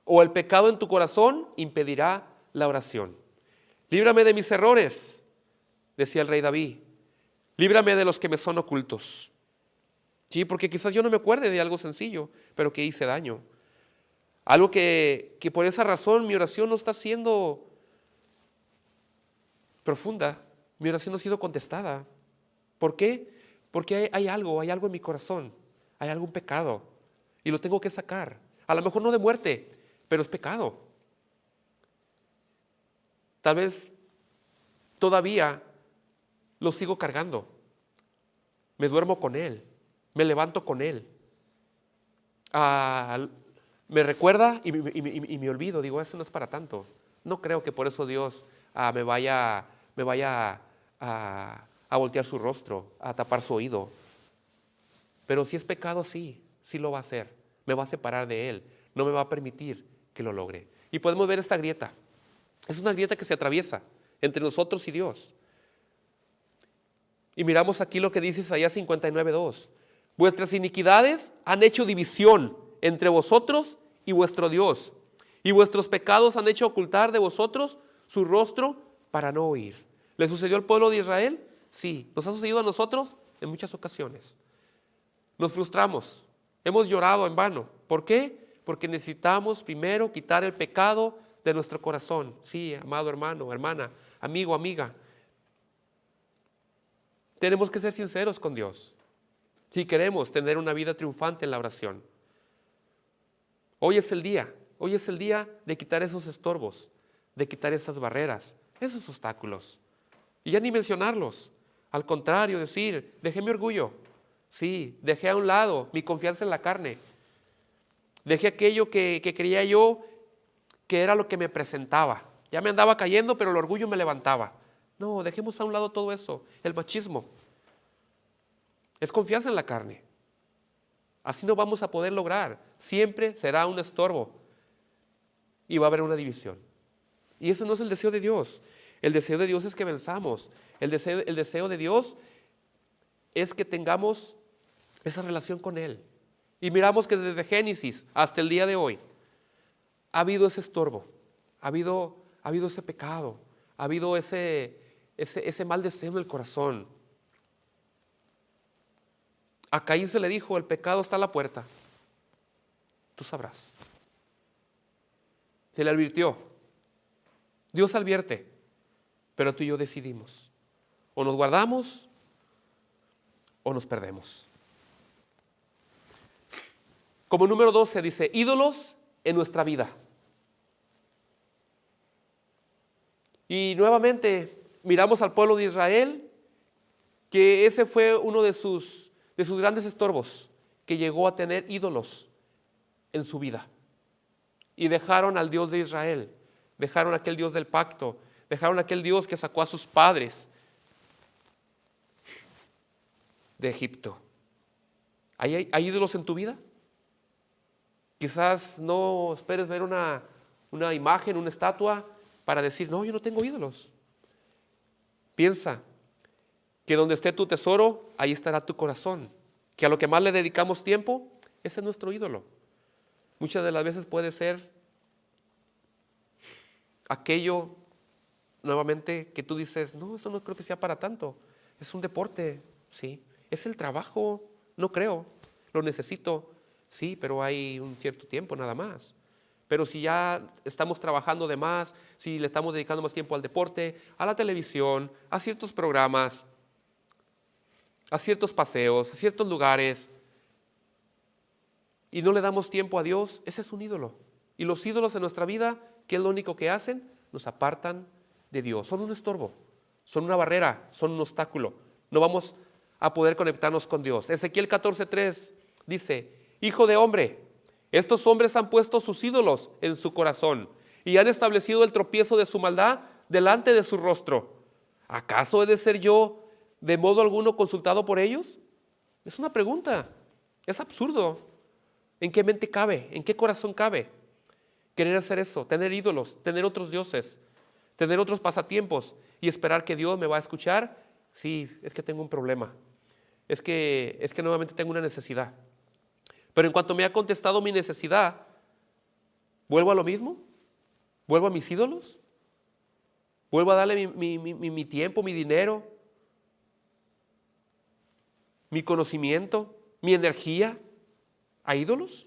o el pecado en tu corazón impedirá la oración. Líbrame de mis errores, decía el rey David. Líbrame de los que me son ocultos. Sí, porque quizás yo no me acuerde de algo sencillo, pero que hice daño. Algo que por esa razón mi oración no está siendo profunda, mi oración no ha sido contestada. ¿Por qué? Porque hay algo en mi corazón, hay algún pecado y lo tengo que sacar. A lo mejor no de muerte, pero es pecado. Tal vez todavía lo sigo cargando. Me duermo con él, me levanto con él. Me recuerda y me olvido, digo, eso no es para tanto. No creo que por eso Dios me vaya a voltear su rostro, a tapar su oído. Pero si es pecado, sí lo va a hacer. Me va a separar de él, no me va a permitir que lo logre. Y podemos ver esta grieta. Es una grieta que se atraviesa entre nosotros y Dios. Y miramos aquí lo que dice Isaías 59:2. Vuestras iniquidades han hecho división entre vosotros y vuestro Dios, y vuestros pecados han hecho ocultar de vosotros su rostro para no oír. ¿Le sucedió al pueblo de Israel? Sí. ¿Nos ha sucedido a nosotros? En muchas ocasiones. Nos frustramos, hemos llorado en vano. ¿Por qué? Porque necesitamos primero quitar el pecado de nuestro corazón. Sí, amado hermano, hermana, amigo, amiga. Tenemos que ser sinceros con Dios si queremos tener una vida triunfante en la oración. Hoy es el día de quitar esos estorbos, de quitar esas barreras, esos obstáculos. Y ya ni mencionarlos. Al contrario, decir, dejé mi orgullo. Sí, dejé a un lado mi confianza en la carne. Dejé aquello que creía yo que era lo que me presentaba. Ya me andaba cayendo, pero el orgullo me levantaba. No, dejemos a un lado todo eso. El machismo es confianza en la carne. Así no vamos a poder lograr. Siempre será un estorbo y va a haber una división. Y ese no es el deseo de Dios. El deseo de Dios es que venzamos. El deseo de Dios es que tengamos esa relación con Él. Y miramos que desde Génesis hasta el día de hoy ha habido ese estorbo, ha habido ese pecado, ha habido ese mal deseo en el corazón. A Caín se le dijo, el pecado está a la puerta, tú sabrás. Se le advirtió. Dios advierte, pero tú y yo decidimos. O nos guardamos o nos perdemos. Como número 12 dice, ídolos en nuestra vida. Y nuevamente miramos al pueblo de Israel, que ese fue uno de sus grandes estorbos, que llegó a tener ídolos en su vida. Y dejaron al Dios de Israel, dejaron a aquel Dios del pacto, dejaron a aquel Dios que sacó a sus padres de Egipto. ¿Hay ídolos en tu vida? Quizás no esperes ver una imagen, una estatua para decir, no, yo no tengo ídolos. Piensa que donde esté tu tesoro, ahí estará tu corazón. Que a lo que más le dedicamos tiempo, ese es nuestro ídolo. Muchas de las veces puede ser aquello, nuevamente, que tú dices, no, eso no creo que sea para tanto. Es un deporte, sí. Es el trabajo, no creo. Lo necesito, sí, pero hay un cierto tiempo nada más. Pero si ya estamos trabajando de más, si le estamos dedicando más tiempo al deporte, a la televisión, a ciertos programas, a ciertos paseos, a ciertos lugares, y no le damos tiempo a Dios, ese es un ídolo. Y los ídolos en nuestra vida, ¿qué es lo único que hacen? Nos apartan de Dios. Son un estorbo, son una barrera, son un obstáculo. No vamos a poder conectarnos con Dios. Ezequiel 14:3 dice, hijo de hombre, estos hombres han puesto sus ídolos en su corazón y han establecido el tropiezo de su maldad delante de su rostro. ¿Acaso he de ser yo de modo alguno consultado por ellos? Es una pregunta, es absurdo. ¿En qué mente cabe? ¿En qué corazón cabe querer hacer eso? Tener ídolos, tener otros dioses, tener otros pasatiempos y esperar que Dios me va a escuchar. Sí, es que tengo un problema. Es que nuevamente tengo una necesidad. Pero en cuanto me ha contestado mi necesidad, ¿vuelvo a lo mismo? ¿Vuelvo a mis ídolos? ¿Vuelvo a darle mi tiempo, mi dinero, mi conocimiento, mi energía a ídolos?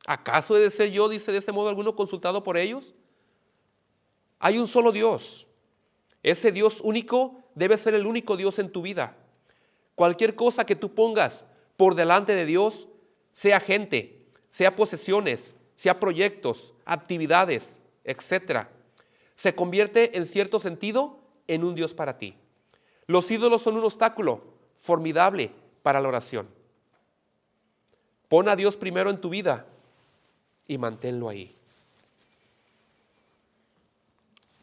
¿Acaso he de ser yo, dice de este modo alguno, consultado por ellos? Hay un solo Dios. Ese Dios único debe ser el único Dios en tu vida. Cualquier cosa que tú pongas por delante de Dios, sea gente, sea posesiones, sea proyectos, actividades, etcétera, se convierte en cierto sentido en un Dios para ti. Los ídolos son un obstáculo formidable para la oración. Pon a Dios primero en tu vida y manténlo ahí.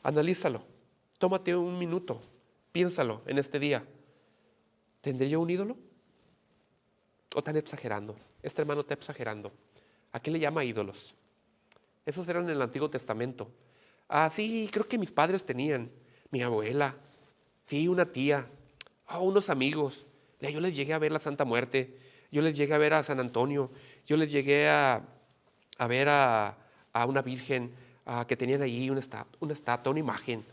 Analízalo. Tómate un minuto. Piénsalo en este día. ¿Tendré yo un ídolo? ¿O están exagerando? Este hermano está exagerando. ¿A qué le llama ídolos? Esos eran en el Antiguo Testamento. Ah, sí, creo que mis padres tenían. Mi abuela, sí, una tía, unos amigos. Yo les llegué a ver la Santa Muerte. Yo les llegué a ver a San Antonio. Yo les llegué a ver a una virgen que tenían allí una estatua, una imagen.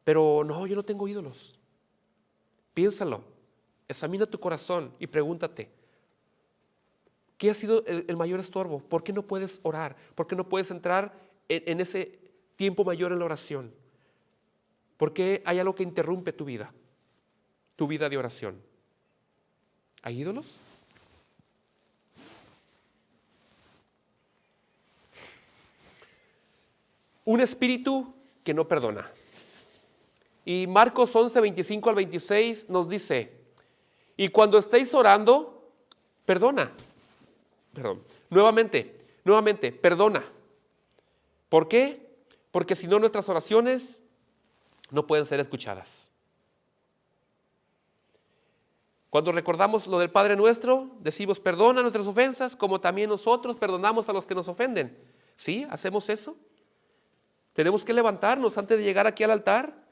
Pero no, yo no tengo ídolos. Piénsalo, examina tu corazón y pregúntate, ¿qué ha sido el mayor estorbo? ¿Por qué no puedes orar? ¿Por qué no puedes entrar en ese tiempo mayor en la oración? ¿Por qué hay algo que interrumpe tu vida de oración? ¿Hay ídolos? Un espíritu que no perdona. Y Marcos 11, 25 al 26 nos dice, y cuando estéis orando, nuevamente, perdona. ¿Por qué? Porque si no, nuestras oraciones no pueden ser escuchadas. Cuando recordamos lo del Padre Nuestro, decimos, perdona nuestras ofensas, como también nosotros perdonamos a los que nos ofenden. ¿Sí? ¿Hacemos eso? Tenemos que levantarnos antes de llegar aquí al altar.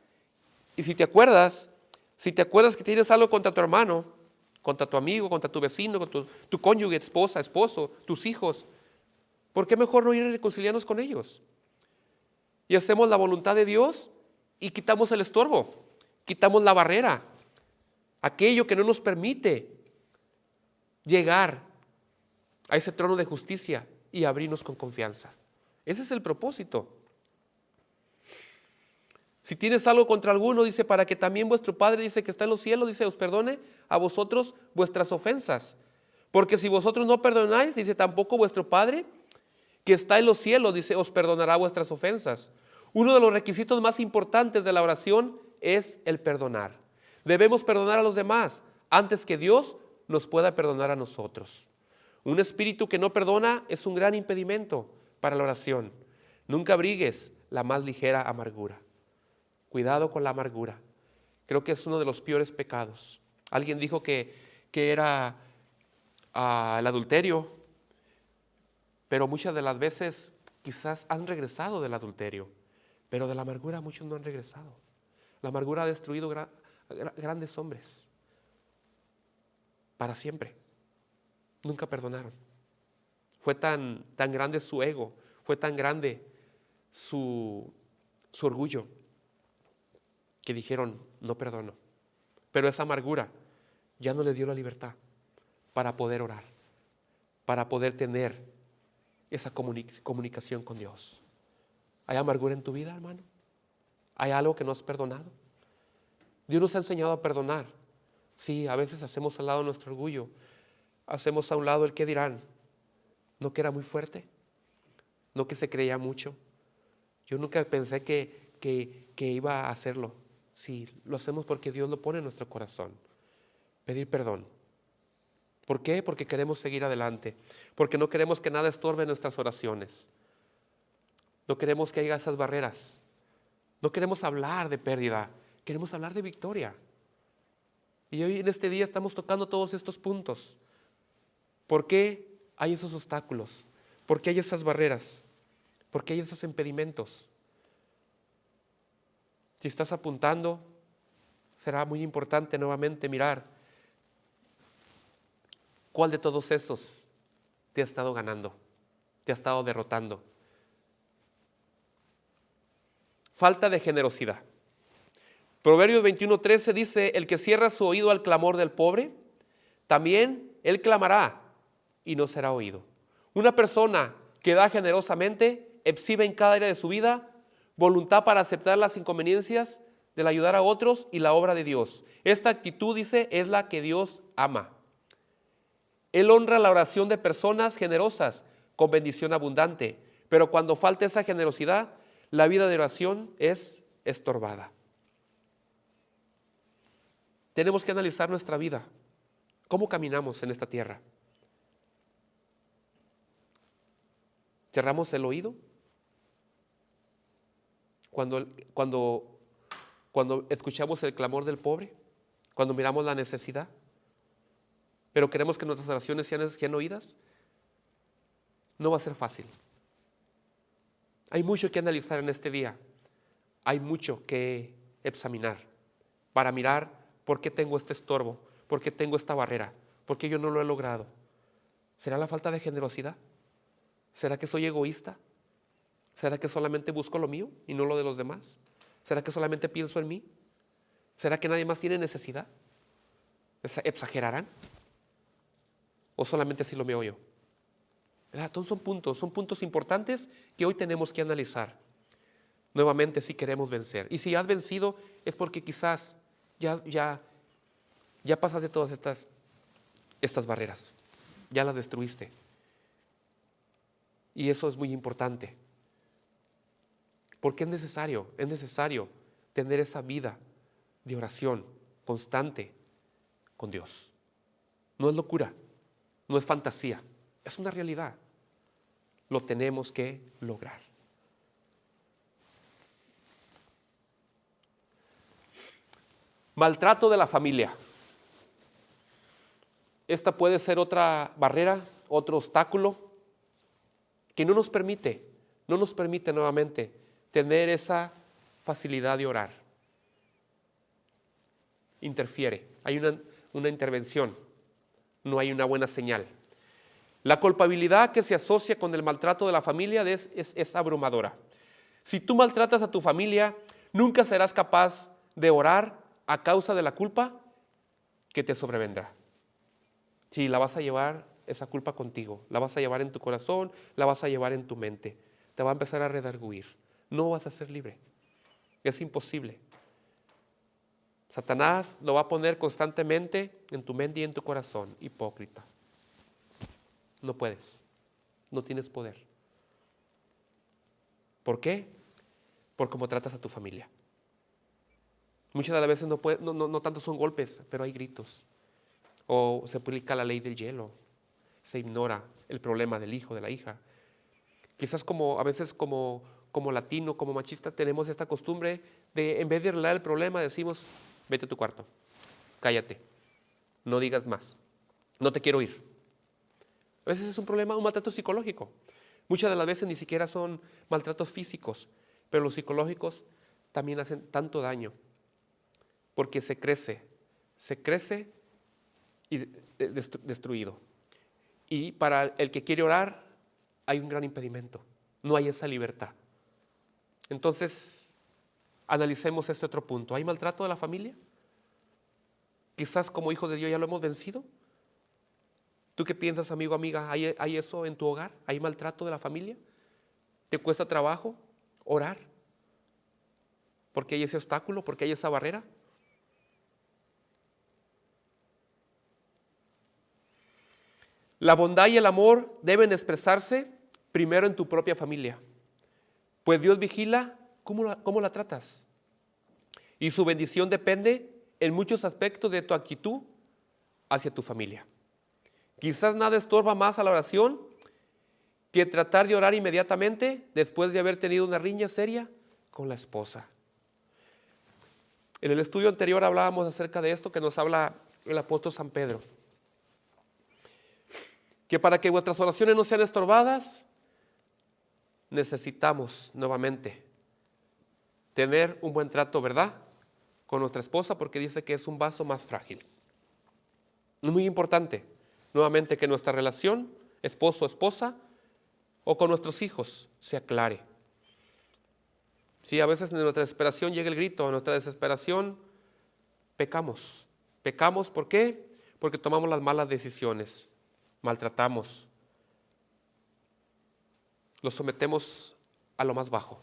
Y si te acuerdas que tienes algo contra tu hermano, contra tu amigo, contra tu vecino, contra tu cónyuge, esposa, esposo, tus hijos, ¿por qué mejor no ir a reconciliarnos con ellos? Y hacemos la voluntad de Dios y quitamos el estorbo, quitamos la barrera, aquello que no nos permite llegar a ese trono de justicia y abrirnos con confianza. Ese es el propósito. Si tienes algo contra alguno, dice, para que también vuestro Padre, dice, que está en los cielos, dice, os perdone a vosotros vuestras ofensas. Porque si vosotros no perdonáis, dice, tampoco vuestro Padre, que está en los cielos, dice, os perdonará vuestras ofensas. Uno de los requisitos más importantes de la oración es el perdonar. Debemos perdonar a los demás antes que Dios nos pueda perdonar a nosotros. Un espíritu que no perdona es un gran impedimento para la oración. Nunca abrigues la más ligera amargura. Cuidado con la amargura. Creo que es uno de los peores pecados. Alguien dijo que era el adulterio, pero muchas de las veces quizás han regresado del adulterio, pero de la amargura muchos no han regresado. La amargura ha destruido grandes hombres para siempre. Nunca perdonaron. Fue tan grande su ego, fue tan grande su orgullo, que dijeron, no perdono. Pero esa amargura ya no le dio la libertad para poder orar, para poder tener esa comunicación con Dios. ¿Hay amargura en tu vida, hermano? ¿Hay algo que no has perdonado? Dios nos ha enseñado a perdonar. Sí, a veces hacemos al lado nuestro orgullo, hacemos a un lado el qué dirán. ¿No que era muy fuerte? ¿No que se creía mucho? Yo nunca pensé que iba a hacerlo. Sí, lo hacemos porque Dios lo pone en nuestro corazón. Pedir perdón. ¿Por qué? Porque queremos seguir adelante. Porque no queremos que nada estorbe nuestras oraciones. No queremos que haya esas barreras. No queremos hablar de pérdida. Queremos hablar de victoria. Y hoy en este día estamos tocando todos estos puntos. ¿Por qué hay esos obstáculos? ¿Por qué hay esas barreras? ¿Por qué hay esos impedimentos? Si estás apuntando, será muy importante nuevamente mirar cuál de todos esos te ha estado ganando, te ha estado derrotando. Falta de generosidad. Proverbios 21:13 dice, el que cierra su oído al clamor del pobre, también él clamará y no será oído. Una persona que da generosamente exhibe en cada área de su vida voluntad para aceptar las inconveniencias del ayudar a otros y la obra de Dios. Esta actitud, dice, es la que Dios ama. Él honra la oración de personas generosas con bendición abundante, pero cuando falta esa generosidad, la vida de oración es estorbada. Tenemos que analizar nuestra vida. ¿Cómo caminamos en esta tierra? ¿Cerramos el oído? Cuando escuchamos el clamor del pobre, cuando miramos la necesidad, pero queremos que nuestras oraciones sean oídas, no va a ser fácil. Hay mucho que analizar en este día, hay mucho que examinar para mirar por qué tengo este estorbo, por qué tengo esta barrera, por qué yo no lo he logrado. ¿Será la falta de generosidad? ¿Será que soy egoísta? ¿Será que solamente busco lo mío y no lo de los demás? ¿Será que solamente pienso en mí? ¿Será que nadie más tiene necesidad? ¿Exagerarán? ¿O solamente así lo veo yo? Entonces son puntos importantes que hoy tenemos que analizar. Nuevamente, si queremos vencer. Y si has vencido es porque quizás ya pasaste todas estas barreras. Ya las destruiste. Y eso es muy importante. Porque es necesario tener esa vida de oración constante con Dios. No es locura, no es fantasía, es una realidad. Lo tenemos que lograr. Maltrato de la familia. Esta puede ser otra barrera, otro obstáculo que no nos permite nuevamente tener esa facilidad de orar. Interfiere, hay una intervención, no hay una buena señal. La culpabilidad que se asocia con el maltrato de la familia es abrumadora. Si tú maltratas a tu familia, nunca serás capaz de orar a causa de la culpa que te sobrevendrá. Sí, la vas a llevar esa culpa contigo, la vas a llevar en tu corazón, la vas a llevar en tu mente, te va a empezar a redarguir, no vas a ser libre, es imposible. Satanás lo va a poner constantemente en tu mente y en tu corazón, hipócrita. No puedes, no tienes poder. ¿Por qué? Por cómo tratas a tu familia. Muchas de las veces no tanto son golpes, pero hay gritos. O se aplica la ley del hielo, se ignora el problema del hijo, de la hija. Quizás a veces como latino, como machista, tenemos esta costumbre de, en vez de arreglar el problema, decimos, vete a tu cuarto, cállate, no digas más, no te quiero oír. A veces es un problema, un maltrato psicológico. Muchas de las veces ni siquiera son maltratos físicos, pero los psicológicos también hacen tanto daño, porque se crece y destruido. Y para el que quiere orar hay un gran impedimento, no hay esa libertad. Entonces, analicemos este otro punto. ¿Hay maltrato de la familia? Quizás como hijos de Dios ya lo hemos vencido. ¿Tú qué piensas, amigo, amiga? ¿Hay eso en tu hogar? ¿Hay maltrato de la familia? ¿Te cuesta trabajo orar? ¿Porque hay ese obstáculo? ¿Porque hay esa barrera? La bondad y el amor deben expresarse primero en tu propia familia, pues Dios vigila cómo la tratas. Y su bendición depende en muchos aspectos de tu actitud hacia tu familia. Quizás nada estorba más a la oración que tratar de orar inmediatamente después de haber tenido una riña seria con la esposa. En el estudio anterior hablábamos acerca de esto que nos habla el apóstol San Pedro. Que para que vuestras oraciones no sean estorbadas, necesitamos nuevamente tener un buen trato, ¿verdad?, con nuestra esposa, porque dice que es un vaso más frágil. Es muy importante, nuevamente, que nuestra relación, esposo-esposa, o con nuestros hijos, se aclare. Si a veces en nuestra desesperación llega el grito, en nuestra desesperación pecamos. Pecamos, ¿por qué? Porque tomamos las malas decisiones, maltratamos, los sometemos a lo más bajo.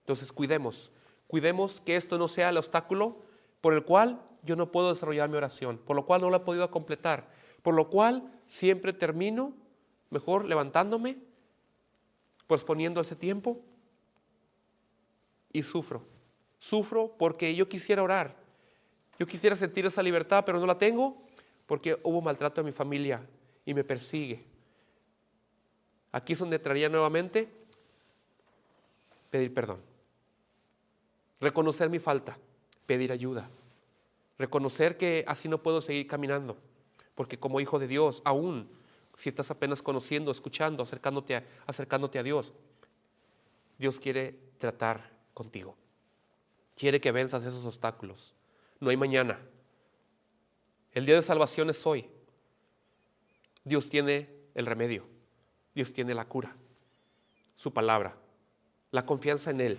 Entonces cuidemos Cuidemos que esto no sea el obstáculo por el cual yo no puedo desarrollar mi oración, por lo cual no la he podido completar, por lo cual siempre termino mejor levantándome, posponiendo ese tiempo y sufro. Sufro porque yo quisiera orar, yo quisiera sentir esa libertad, pero no la tengo porque hubo maltrato en mi familia y me persigue. Aquí es donde entraría nuevamente pedir perdón, reconocer mi falta, pedir ayuda, reconocer que así no puedo seguir caminando, porque como hijo de Dios, aún si estás apenas conociendo, escuchando, acercándote a Dios, Dios quiere tratar contigo, quiere que venzas esos obstáculos. No hay mañana, el día de salvación es hoy. Dios tiene el remedio, Dios tiene la cura, su palabra, la confianza en Él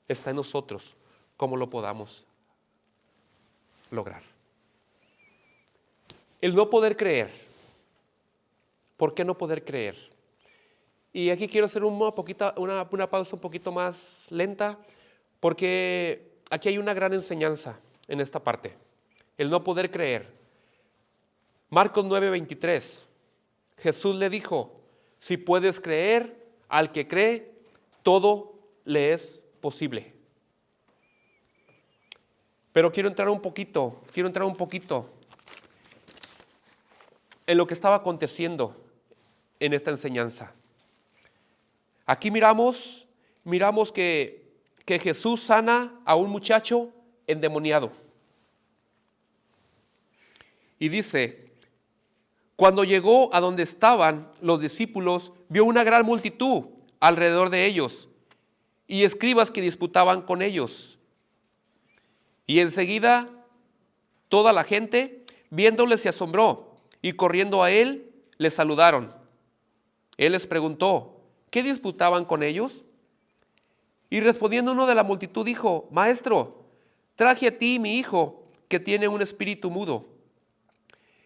está en nosotros, como lo podamos lograr. El no poder creer. ¿Por qué no poder creer? Y aquí quiero hacer una pausa un poquito más lenta, porque aquí hay una gran enseñanza en esta parte. El no poder creer. Marcos 9:23. Jesús le dijo, si puedes creer, al que cree, todo le es posible. Pero quiero entrar un poquito en lo que estaba aconteciendo en esta enseñanza. Aquí miramos que Jesús sana a un muchacho endemoniado. Y dice, cuando llegó a donde estaban los discípulos, vio una gran multitud alrededor de ellos y escribas que disputaban con ellos. Y enseguida toda la gente, viéndole, se asombró y corriendo a él, le saludaron. Él les preguntó, ¿qué disputaban con ellos? Y respondiendo uno de la multitud dijo, Maestro, traje a ti mi hijo, que tiene un espíritu mudo,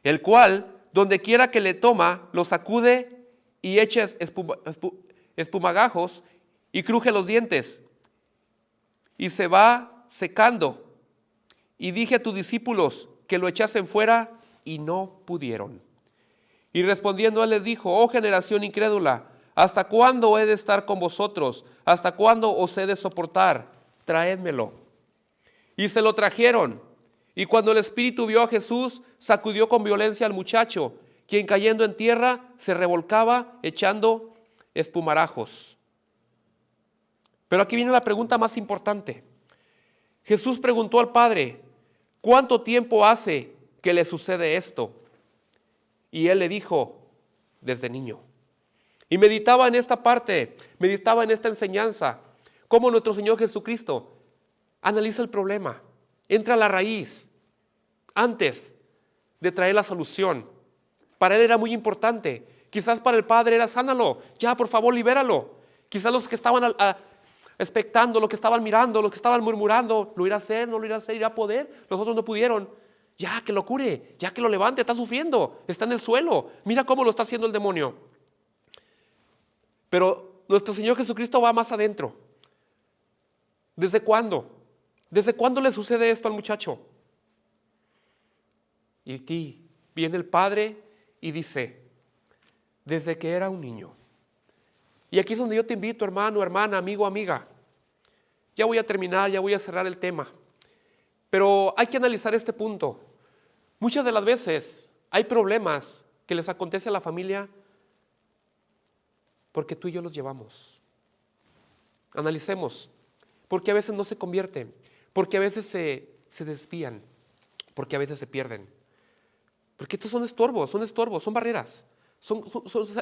el cual, donde quiera que le toma, lo sacude y echa espumagajos y cruje los dientes, y se va secando. Y dije a tus discípulos que lo echasen fuera, y no pudieron. Y respondiendo él les dijo, oh generación incrédula, ¿hasta cuándo he de estar con vosotros? ¿Hasta cuándo os he de soportar? Traédmelo. Y se lo trajeron. Y cuando el espíritu vio a Jesús, sacudió con violencia al muchacho, quien cayendo en tierra se revolcaba echando espumarajos. Pero aquí viene la pregunta más importante. Jesús preguntó al Padre, ¿cuánto tiempo hace que le sucede esto? Y él le dijo, desde niño. Y meditaba en esta parte, meditaba en esta enseñanza, cómo nuestro Señor Jesucristo analiza el problema, entra a la raíz, antes de traer la solución. Para él era muy importante, quizás para el Padre era sánalo, ya por favor libéralo. Quizás los que estaban expectando, los que estaban mirando, los que estaban murmurando, ¿lo irá a hacer? ¿No lo irá a hacer? ¿Irá a poder? Los otros no pudieron. Ya que lo cure, ya que lo levante, está sufriendo, está en el suelo. Mira cómo lo está haciendo el demonio. Pero nuestro Señor Jesucristo va más adentro. ¿Desde cuándo? ¿Desde cuándo le sucede esto al muchacho? Y aquí viene el Padre y dice, desde que era un niño. Y aquí es donde yo te invito, hermano, hermana, amigo, amiga. Ya voy a terminar, ya voy a cerrar el tema. Pero hay que analizar este punto. Muchas de las veces hay problemas que les acontece a la familia porque tú y yo los llevamos. Analicemos. Porque a veces no se convierten, porque a veces se desvían, porque a veces se pierden. Porque estos son estorbos, son barreras.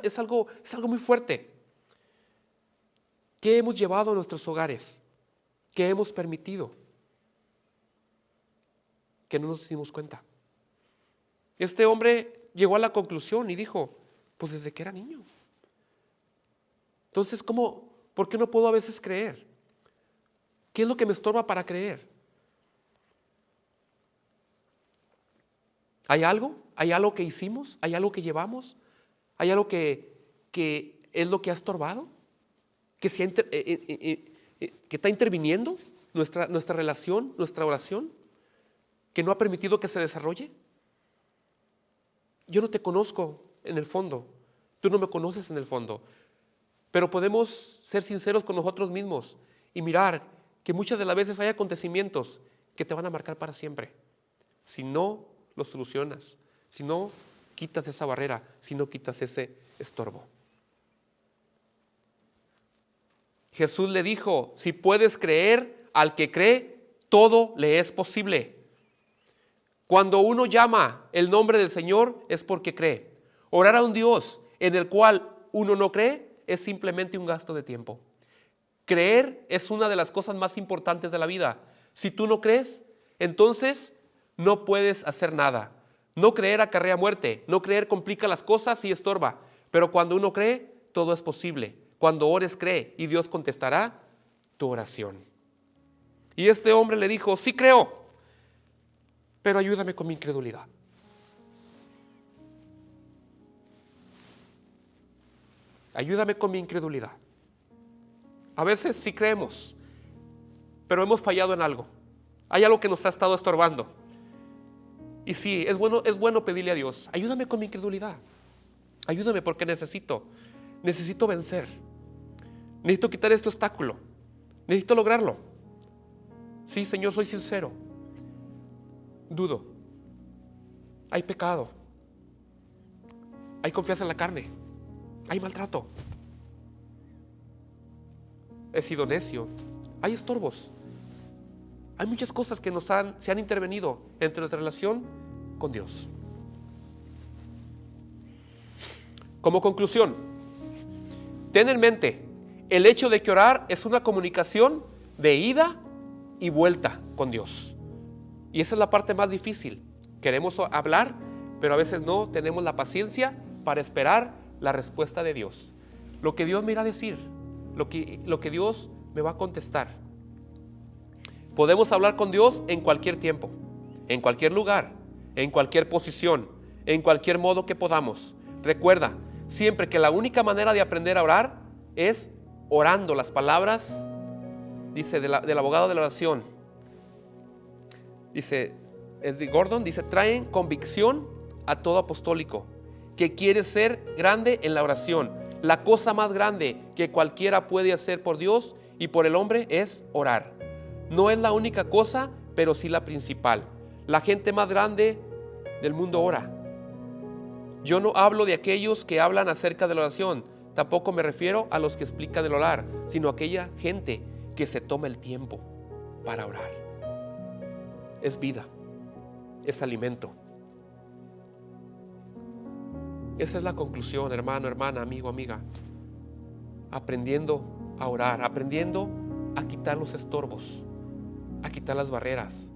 Es algo muy fuerte. ¿Qué hemos llevado a nuestros hogares? ¿Qué hemos permitido? Que no nos dimos cuenta. Este hombre llegó a la conclusión y dijo, pues desde que era niño. Entonces, ¿por qué no puedo a veces creer? ¿Qué es lo que me estorba para creer? ¿Hay algo? ¿Hay algo que hicimos? ¿Hay algo que llevamos? ¿Hay algo que es lo que ha estorbado? ¿Que está interviniendo? nuestra relación, nuestra oración, que no ha permitido que se desarrolle? Yo no te conozco en el fondo, tú no me conoces en el fondo, pero podemos ser sinceros con nosotros mismos y mirar que muchas de las veces hay acontecimientos que te van a marcar para siempre. Si no los solucionas, si no quitas esa barrera, si no quitas ese estorbo. Jesús le dijo, si puedes creer, al que cree, todo le es posible. Cuando uno llama el nombre del Señor es porque cree. Orar a un Dios en el cual uno no cree es simplemente un gasto de tiempo. Creer es una de las cosas más importantes de la vida. Si tú no crees, entonces no puedes hacer nada. No creer acarrea muerte, no creer complica las cosas y estorba. Pero cuando uno cree, todo es posible. Cuando ores, cree y Dios contestará tu oración. Y este hombre le dijo, sí creo, pero ayúdame con mi incredulidad. Ayúdame con mi incredulidad. A veces sí creemos, pero hemos fallado en algo. Hay algo que nos ha estado estorbando. Y sí, es bueno pedirle a Dios, ayúdame con mi incredulidad. Ayúdame porque necesito vencer. Necesito quitar este obstáculo. Necesito lograrlo. Sí, Señor, soy sincero. Dudo. Hay pecado. Hay confianza en la carne. Hay maltrato. He sido necio. Hay estorbos. Hay muchas cosas que se han intervenido entre nuestra relación con Dios. Como conclusión, ten en mente, el hecho de que orar es una comunicación de ida y vuelta con Dios. Y esa es la parte más difícil. Queremos hablar, pero a veces no tenemos la paciencia para esperar la respuesta de Dios. Lo que Dios me irá a decir, lo que Dios me va a contestar. Podemos hablar con Dios en cualquier tiempo, en cualquier lugar, en cualquier posición, en cualquier modo que podamos. Recuerda siempre que la única manera de aprender a orar es orando. Las palabras, dice del abogado de la oración, dice, es de Gordon, dice, traen convicción a todo apostólico que quiere ser grande en la oración. La cosa más grande que cualquiera puede hacer por Dios y por el hombre es orar. No es la única cosa, pero sí la principal. La gente más grande del mundo ora. Yo no hablo de aquellos que hablan acerca de la oración, tampoco me refiero a los que explican el orar, sino a aquella gente que se toma el tiempo para orar. Es vida, es alimento. Esa es la conclusión, hermano, hermana, amigo, amiga. Aprendiendo a orar, aprendiendo a quitar los estorbos, a quitar las barreras,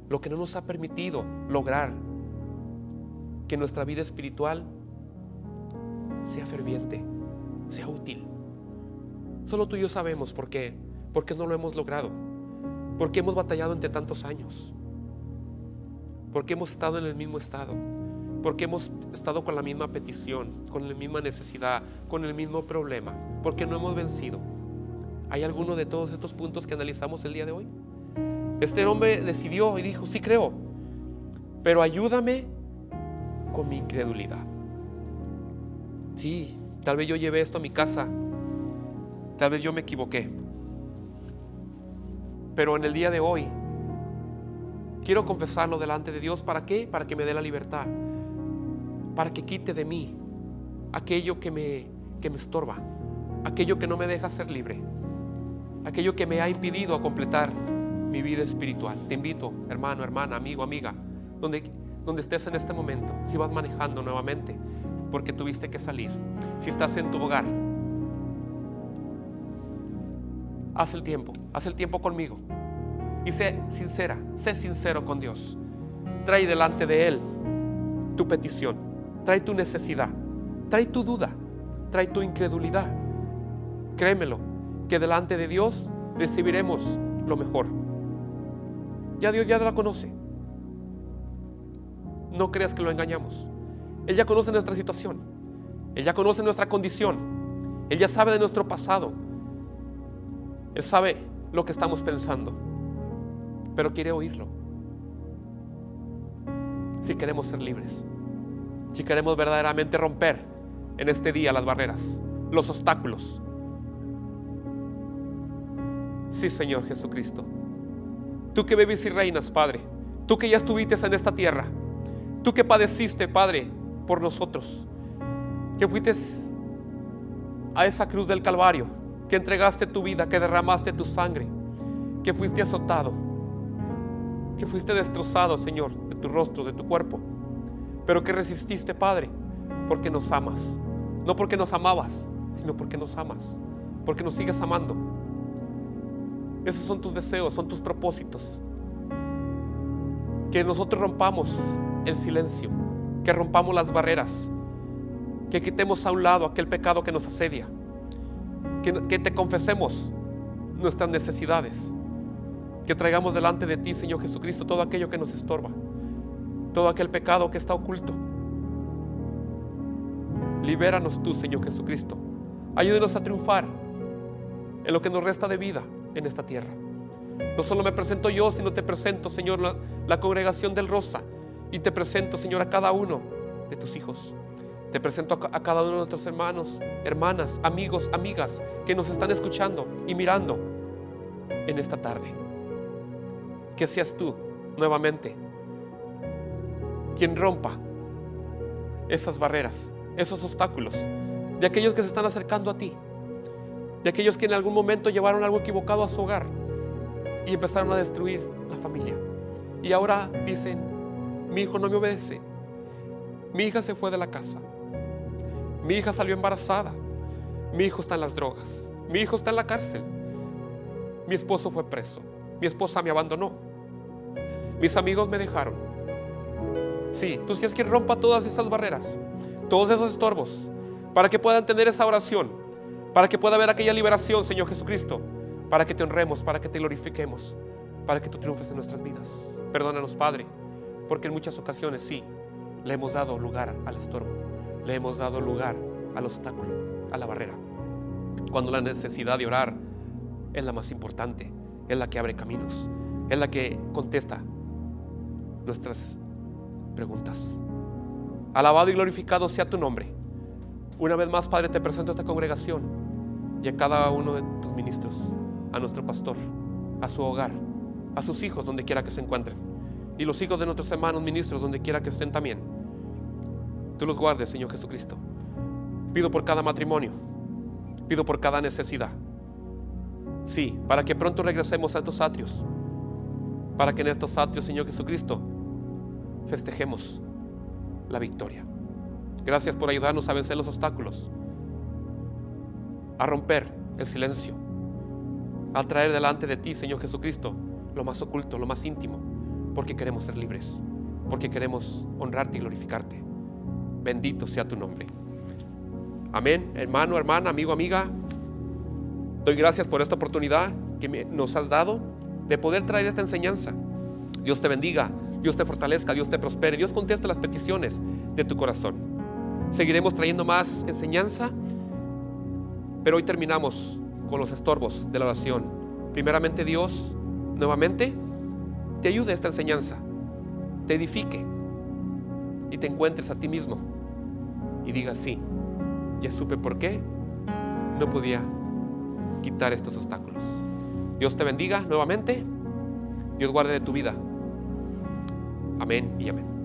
lo que no nos ha permitido lograr que nuestra vida espiritual sea ferviente, sea útil. Solo tú y yo sabemos por qué no lo hemos logrado, porque hemos batallado entre tantos años, porque hemos estado en el mismo estado, porque hemos estado con la misma petición, con la misma necesidad, con el mismo problema, porque no hemos vencido. ¿Hay alguno de todos estos puntos que analizamos el día de hoy? Este hombre decidió y dijo, sí creo, pero ayúdame con mi incredulidad. Sí, tal vez yo llevé esto a mi casa, tal vez yo me equivoqué, pero en el día de hoy quiero confesarlo delante de Dios. ¿Para qué? Para que me dé la libertad, para que quite de mí aquello que me estorba, aquello que no me deja ser libre, aquello que me ha impedido a completar mi vida espiritual. Te invito, hermano, hermana, amigo, amiga, donde estés en este momento, si vas manejando nuevamente porque tuviste que salir, si estás en tu hogar, haz el tiempo conmigo y sé sincero con Dios. Trae delante de Él tu petición, trae tu necesidad, trae tu duda, trae tu incredulidad. Créemelo, que delante de Dios recibiremos lo mejor. Ya Dios ya la conoce. No creas que lo engañamos. Él ya conoce nuestra situación. Él ya conoce nuestra condición. Él ya sabe de nuestro pasado. Él sabe lo que estamos pensando, pero quiere oírlo. Si queremos ser libres, si queremos verdaderamente romper en este día las barreras, los obstáculos. Sí, Señor Jesucristo, tú que vives y reinas, Padre, tú que ya estuviste en esta tierra, tú que padeciste, Padre, por nosotros, que fuiste a esa cruz del Calvario, que entregaste tu vida, que derramaste tu sangre, que fuiste azotado, que fuiste destrozado, Señor, de tu rostro, de tu cuerpo, pero que resististe, Padre, porque nos amas, no porque nos amabas, sino porque nos amas, porque nos sigues amando. Esos son tus deseos, son tus propósitos. Que nosotros rompamos el silencio, que rompamos las barreras, que quitemos a un lado aquel pecado que nos asedia, que te confesemos nuestras necesidades, que traigamos delante de ti, Señor Jesucristo, todo aquello que nos estorba, todo aquel pecado que está oculto. Libéranos tú, Señor Jesucristo. Ayúdenos a triunfar en lo que nos resta de vida en esta tierra. No solo me presento yo, sino te presento, Señor, la congregación del Rosa, y te presento, Señor, a cada uno de tus hijos. Te presento a cada uno de nuestros hermanos, hermanas, amigos, amigas que nos están escuchando y mirando en esta tarde. Que seas tú nuevamente quien rompa esas barreras, esos obstáculos de aquellos que se están acercando a ti, de aquellos que en algún momento llevaron algo equivocado a su hogar y empezaron a destruir la familia, y ahora dicen: mi hijo no me obedece, mi hija se fue de la casa, mi hija salió embarazada, mi hijo está en las drogas, mi hijo está en la cárcel, mi esposo fue preso, mi esposa me abandonó, mis amigos me dejaron. Sí, tú seas quien rompa todas esas barreras, todos esos estorbos, para que puedan tener esa oración, para que pueda haber aquella liberación, Señor Jesucristo, para que te honremos, para que te glorifiquemos, para que tú triunfes en nuestras vidas. Perdónanos, Padre, porque en muchas ocasiones sí, le hemos dado lugar al estorbo, le hemos dado lugar al obstáculo, a la barrera, cuando la necesidad de orar es la más importante, es la que abre caminos, es la que contesta nuestras preguntas. Alabado y glorificado sea tu nombre. Una vez más, Padre, te presento a esta congregación y a cada uno de tus ministros, a nuestro pastor, a su hogar, a sus hijos donde quiera que se encuentren, y los hijos de nuestros hermanos ministros donde quiera que estén también. Tú los guardes, Señor Jesucristo. Pido por cada matrimonio, pido por cada necesidad. Sí, para que pronto regresemos a estos atrios, para que en estos atrios, Señor Jesucristo, festejemos la victoria. Gracias por ayudarnos a vencer los obstáculos, a romper el silencio, a traer delante de ti, Señor Jesucristo, lo más oculto, lo más íntimo, porque queremos ser libres, porque queremos honrarte y glorificarte. Bendito sea tu nombre. Amén. Hermano, hermana, amigo, amiga, doy gracias por esta oportunidad que nos has dado de poder traer esta enseñanza. Dios te bendiga, Dios te fortalezca, Dios te prospere, Dios conteste las peticiones de tu corazón. Seguiremos trayendo más enseñanza, pero hoy terminamos con los estorbos de la oración. Primeramente, Dios nuevamente te ayude a esta enseñanza, te edifique y te encuentres a ti mismo y digas: sí, ya supe por qué no podía quitar estos obstáculos. Dios te bendiga nuevamente, Dios guarde de tu vida. Amén y amén.